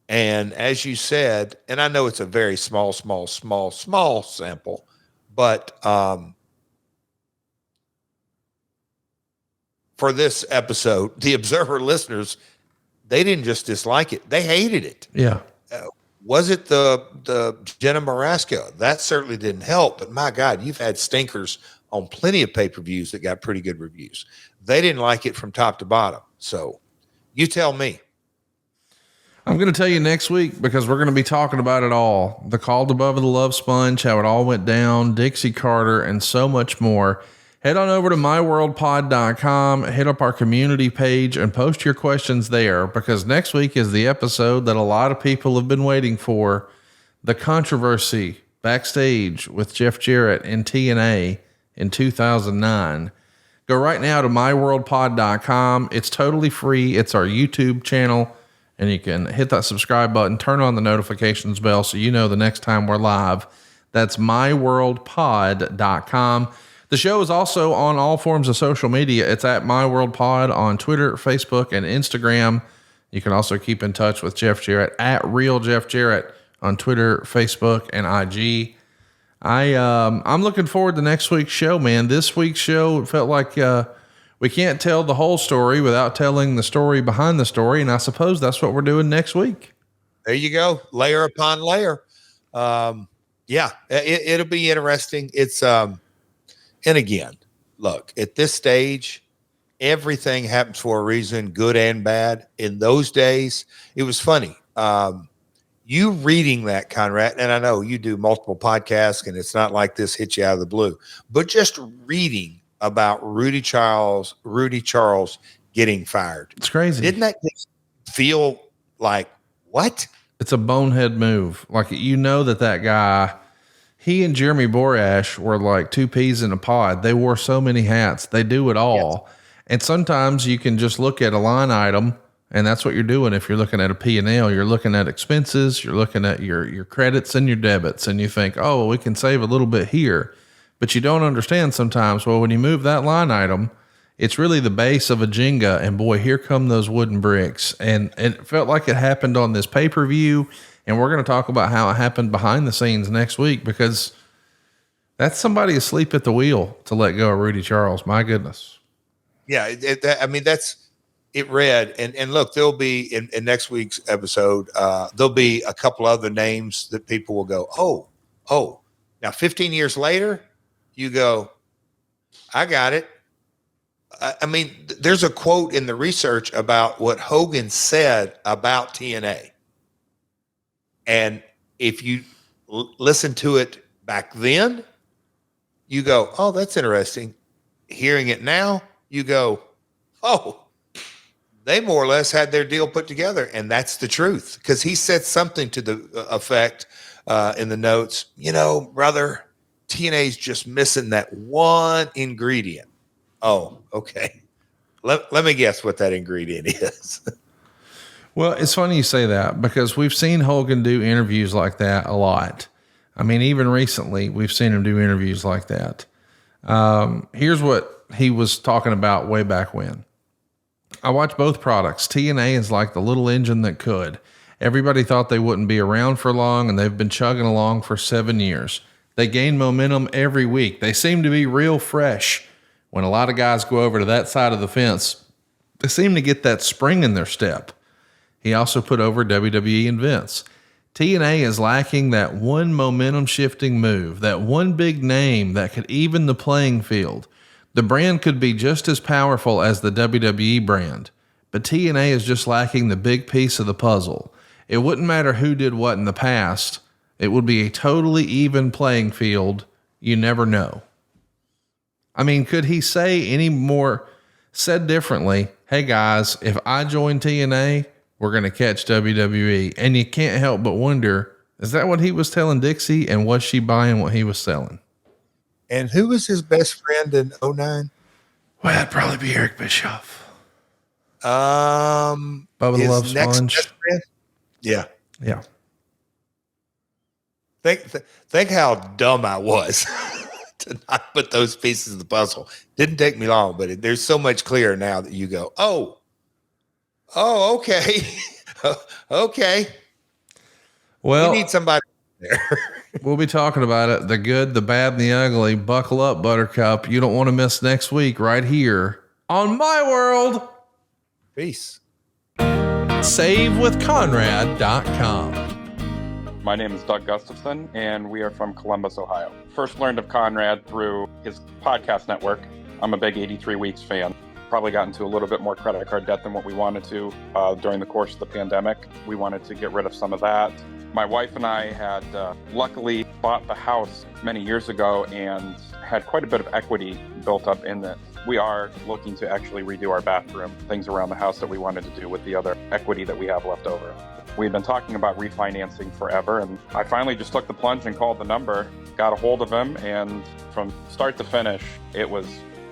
And as you said, and I know it's a very small sample, but for this episode, the Observer listeners, they didn't just dislike it; they hated it. Yeah. Was it the Jenna Marasco? That certainly didn't help. But my God, you've had stinkers on plenty of pay-per-views that got pretty good reviews. They didn't like it from top to bottom. So you tell me. I'm going to tell you next week because we're going to be talking about it all. The Called Above the Love Sponge, how it all went down, Dixie Carter, and so much more. Head on over to myworldpod.com, hit up our community page, and post your questions there because next week is the episode that a lot of people have been waiting for. The controversy backstage with Jeff Jarrett in TNA in 2009. Go right now to myworldpod.com. It's totally free. It's our YouTube channel. And you can hit that subscribe button, turn on the notifications bell so you know the next time we're live. That's myworldpod.com. The show is also on all forms of social media. It's at myworldpod on Twitter, Facebook, and Instagram. You can also keep in touch with Jeff Jarrett at Real Jeff Jarrett on Twitter, Facebook, and IG. I'm looking forward to next week's show, man. This week's show felt like we can't tell the whole story without telling the story behind the story. And I suppose that's what we're doing next week. There you go. Layer upon layer. Yeah, it'll be interesting. It's, and again, look, at this stage, everything happens for a reason, good and bad. In those days, it was funny. You reading that, Conrad, and I know you do multiple podcasts and it's not like this hits you out of the blue, but just reading about Rudy Charles getting fired. It's crazy. Didn't that just feel like, what? It's a bonehead move. Like, that guy, he and Jeremy Borash were like two peas in a pod. They wore so many hats. They do it all. Yes. And sometimes you can just look at a line item, and that's what you're doing. If you're looking at a P&L, you're looking at expenses, you're looking at your credits and your debits, and you think, oh, we can save a little bit here. But you don't understand sometimes, well, when you move that line item, it's really the base of a Jenga, and boy, here come those wooden bricks. And it felt like it happened on this pay-per-view, and we're going to talk about how it happened behind the scenes next week, because that's somebody asleep at the wheel to let go of Rudy Charles. My goodness. Yeah, I mean, that's it read. And look, there'll be in next week's episode, there'll be a couple other names that people will go, oh. Now, 15 years later, you go, I got it. I mean, there's a quote in the research about what Hogan said about TNA. And if you listen to it back then, you go, oh, that's interesting. Hearing it now, you go, oh, they more or less had their deal put together. And that's the truth. Because he said something to the effect in the notes, brother, TNA's just missing that one ingredient. Oh, okay. Let me guess what that ingredient is. Well, it's funny you say that because we've seen Hogan do interviews like that a lot. I mean, even recently, we've seen him do interviews like that. Here's what he was talking about way back when. I watch both products. TNA is like the little engine that could. Everybody thought they wouldn't be around for long, and they've been chugging along for 7 years. They gain momentum every week. They seem to be real fresh. When a lot of guys go over to that side of the fence, they seem to get that spring in their step. He also put over WWE and Vince. TNA is lacking that one momentum shifting move, that one big name that could even the playing field. The brand could be just as powerful as the WWE brand, but TNA is just lacking the big piece of the puzzle. It wouldn't matter who did what in the past. It would be a totally even playing field. You never know. I mean, could he say any more? Said differently, hey guys, if I join TNA, we're going to catch WWE. And you can't help but wonder, is that what he was telling Dixie? And was she buying what he was selling? And who was his best friend in 2009? Well, that'd probably be Eric Bischoff. Bubba the Love Sponge. Yeah. Yeah. Think how dumb I was to not put those pieces of the puzzle. Didn't take me long, but there's so much clearer now that you go, oh, okay. Okay. Well, we need somebody there. We'll be talking about it. The good, the bad, and the ugly. Buckle up, Buttercup. You don't want to miss next week right here on My World. Peace. SaveWithConrad.com. My name is Doug Gustafson, and we are from Columbus, Ohio. First learned of Conrad through his podcast network. I'm a big 83 Weeks fan. Probably got into a little bit more credit card debt than what we wanted to during the course of the pandemic. We wanted to get rid of some of that. My wife and I had luckily bought the house many years ago and had quite a bit of equity built up in it. We are looking to actually redo our bathroom, things around the house that we wanted to do with the other equity that we have left over. We've been talking about refinancing forever, and I finally just took the plunge and called the number, got a hold of him, and from start to finish, it was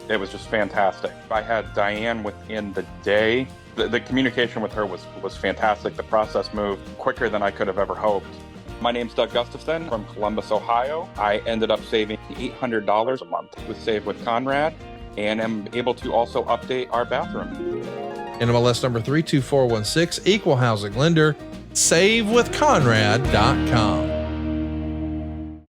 just fantastic. I had Diane within the day. The communication with her was fantastic. The process moved quicker than I could have ever hoped. My name's Doug Gustafson from Columbus, Ohio. I ended up saving $800 a month with Save with Conrad, and am able to also update our bathroom. NMLS number 32416, equal housing lender, SaveWithConrad.com.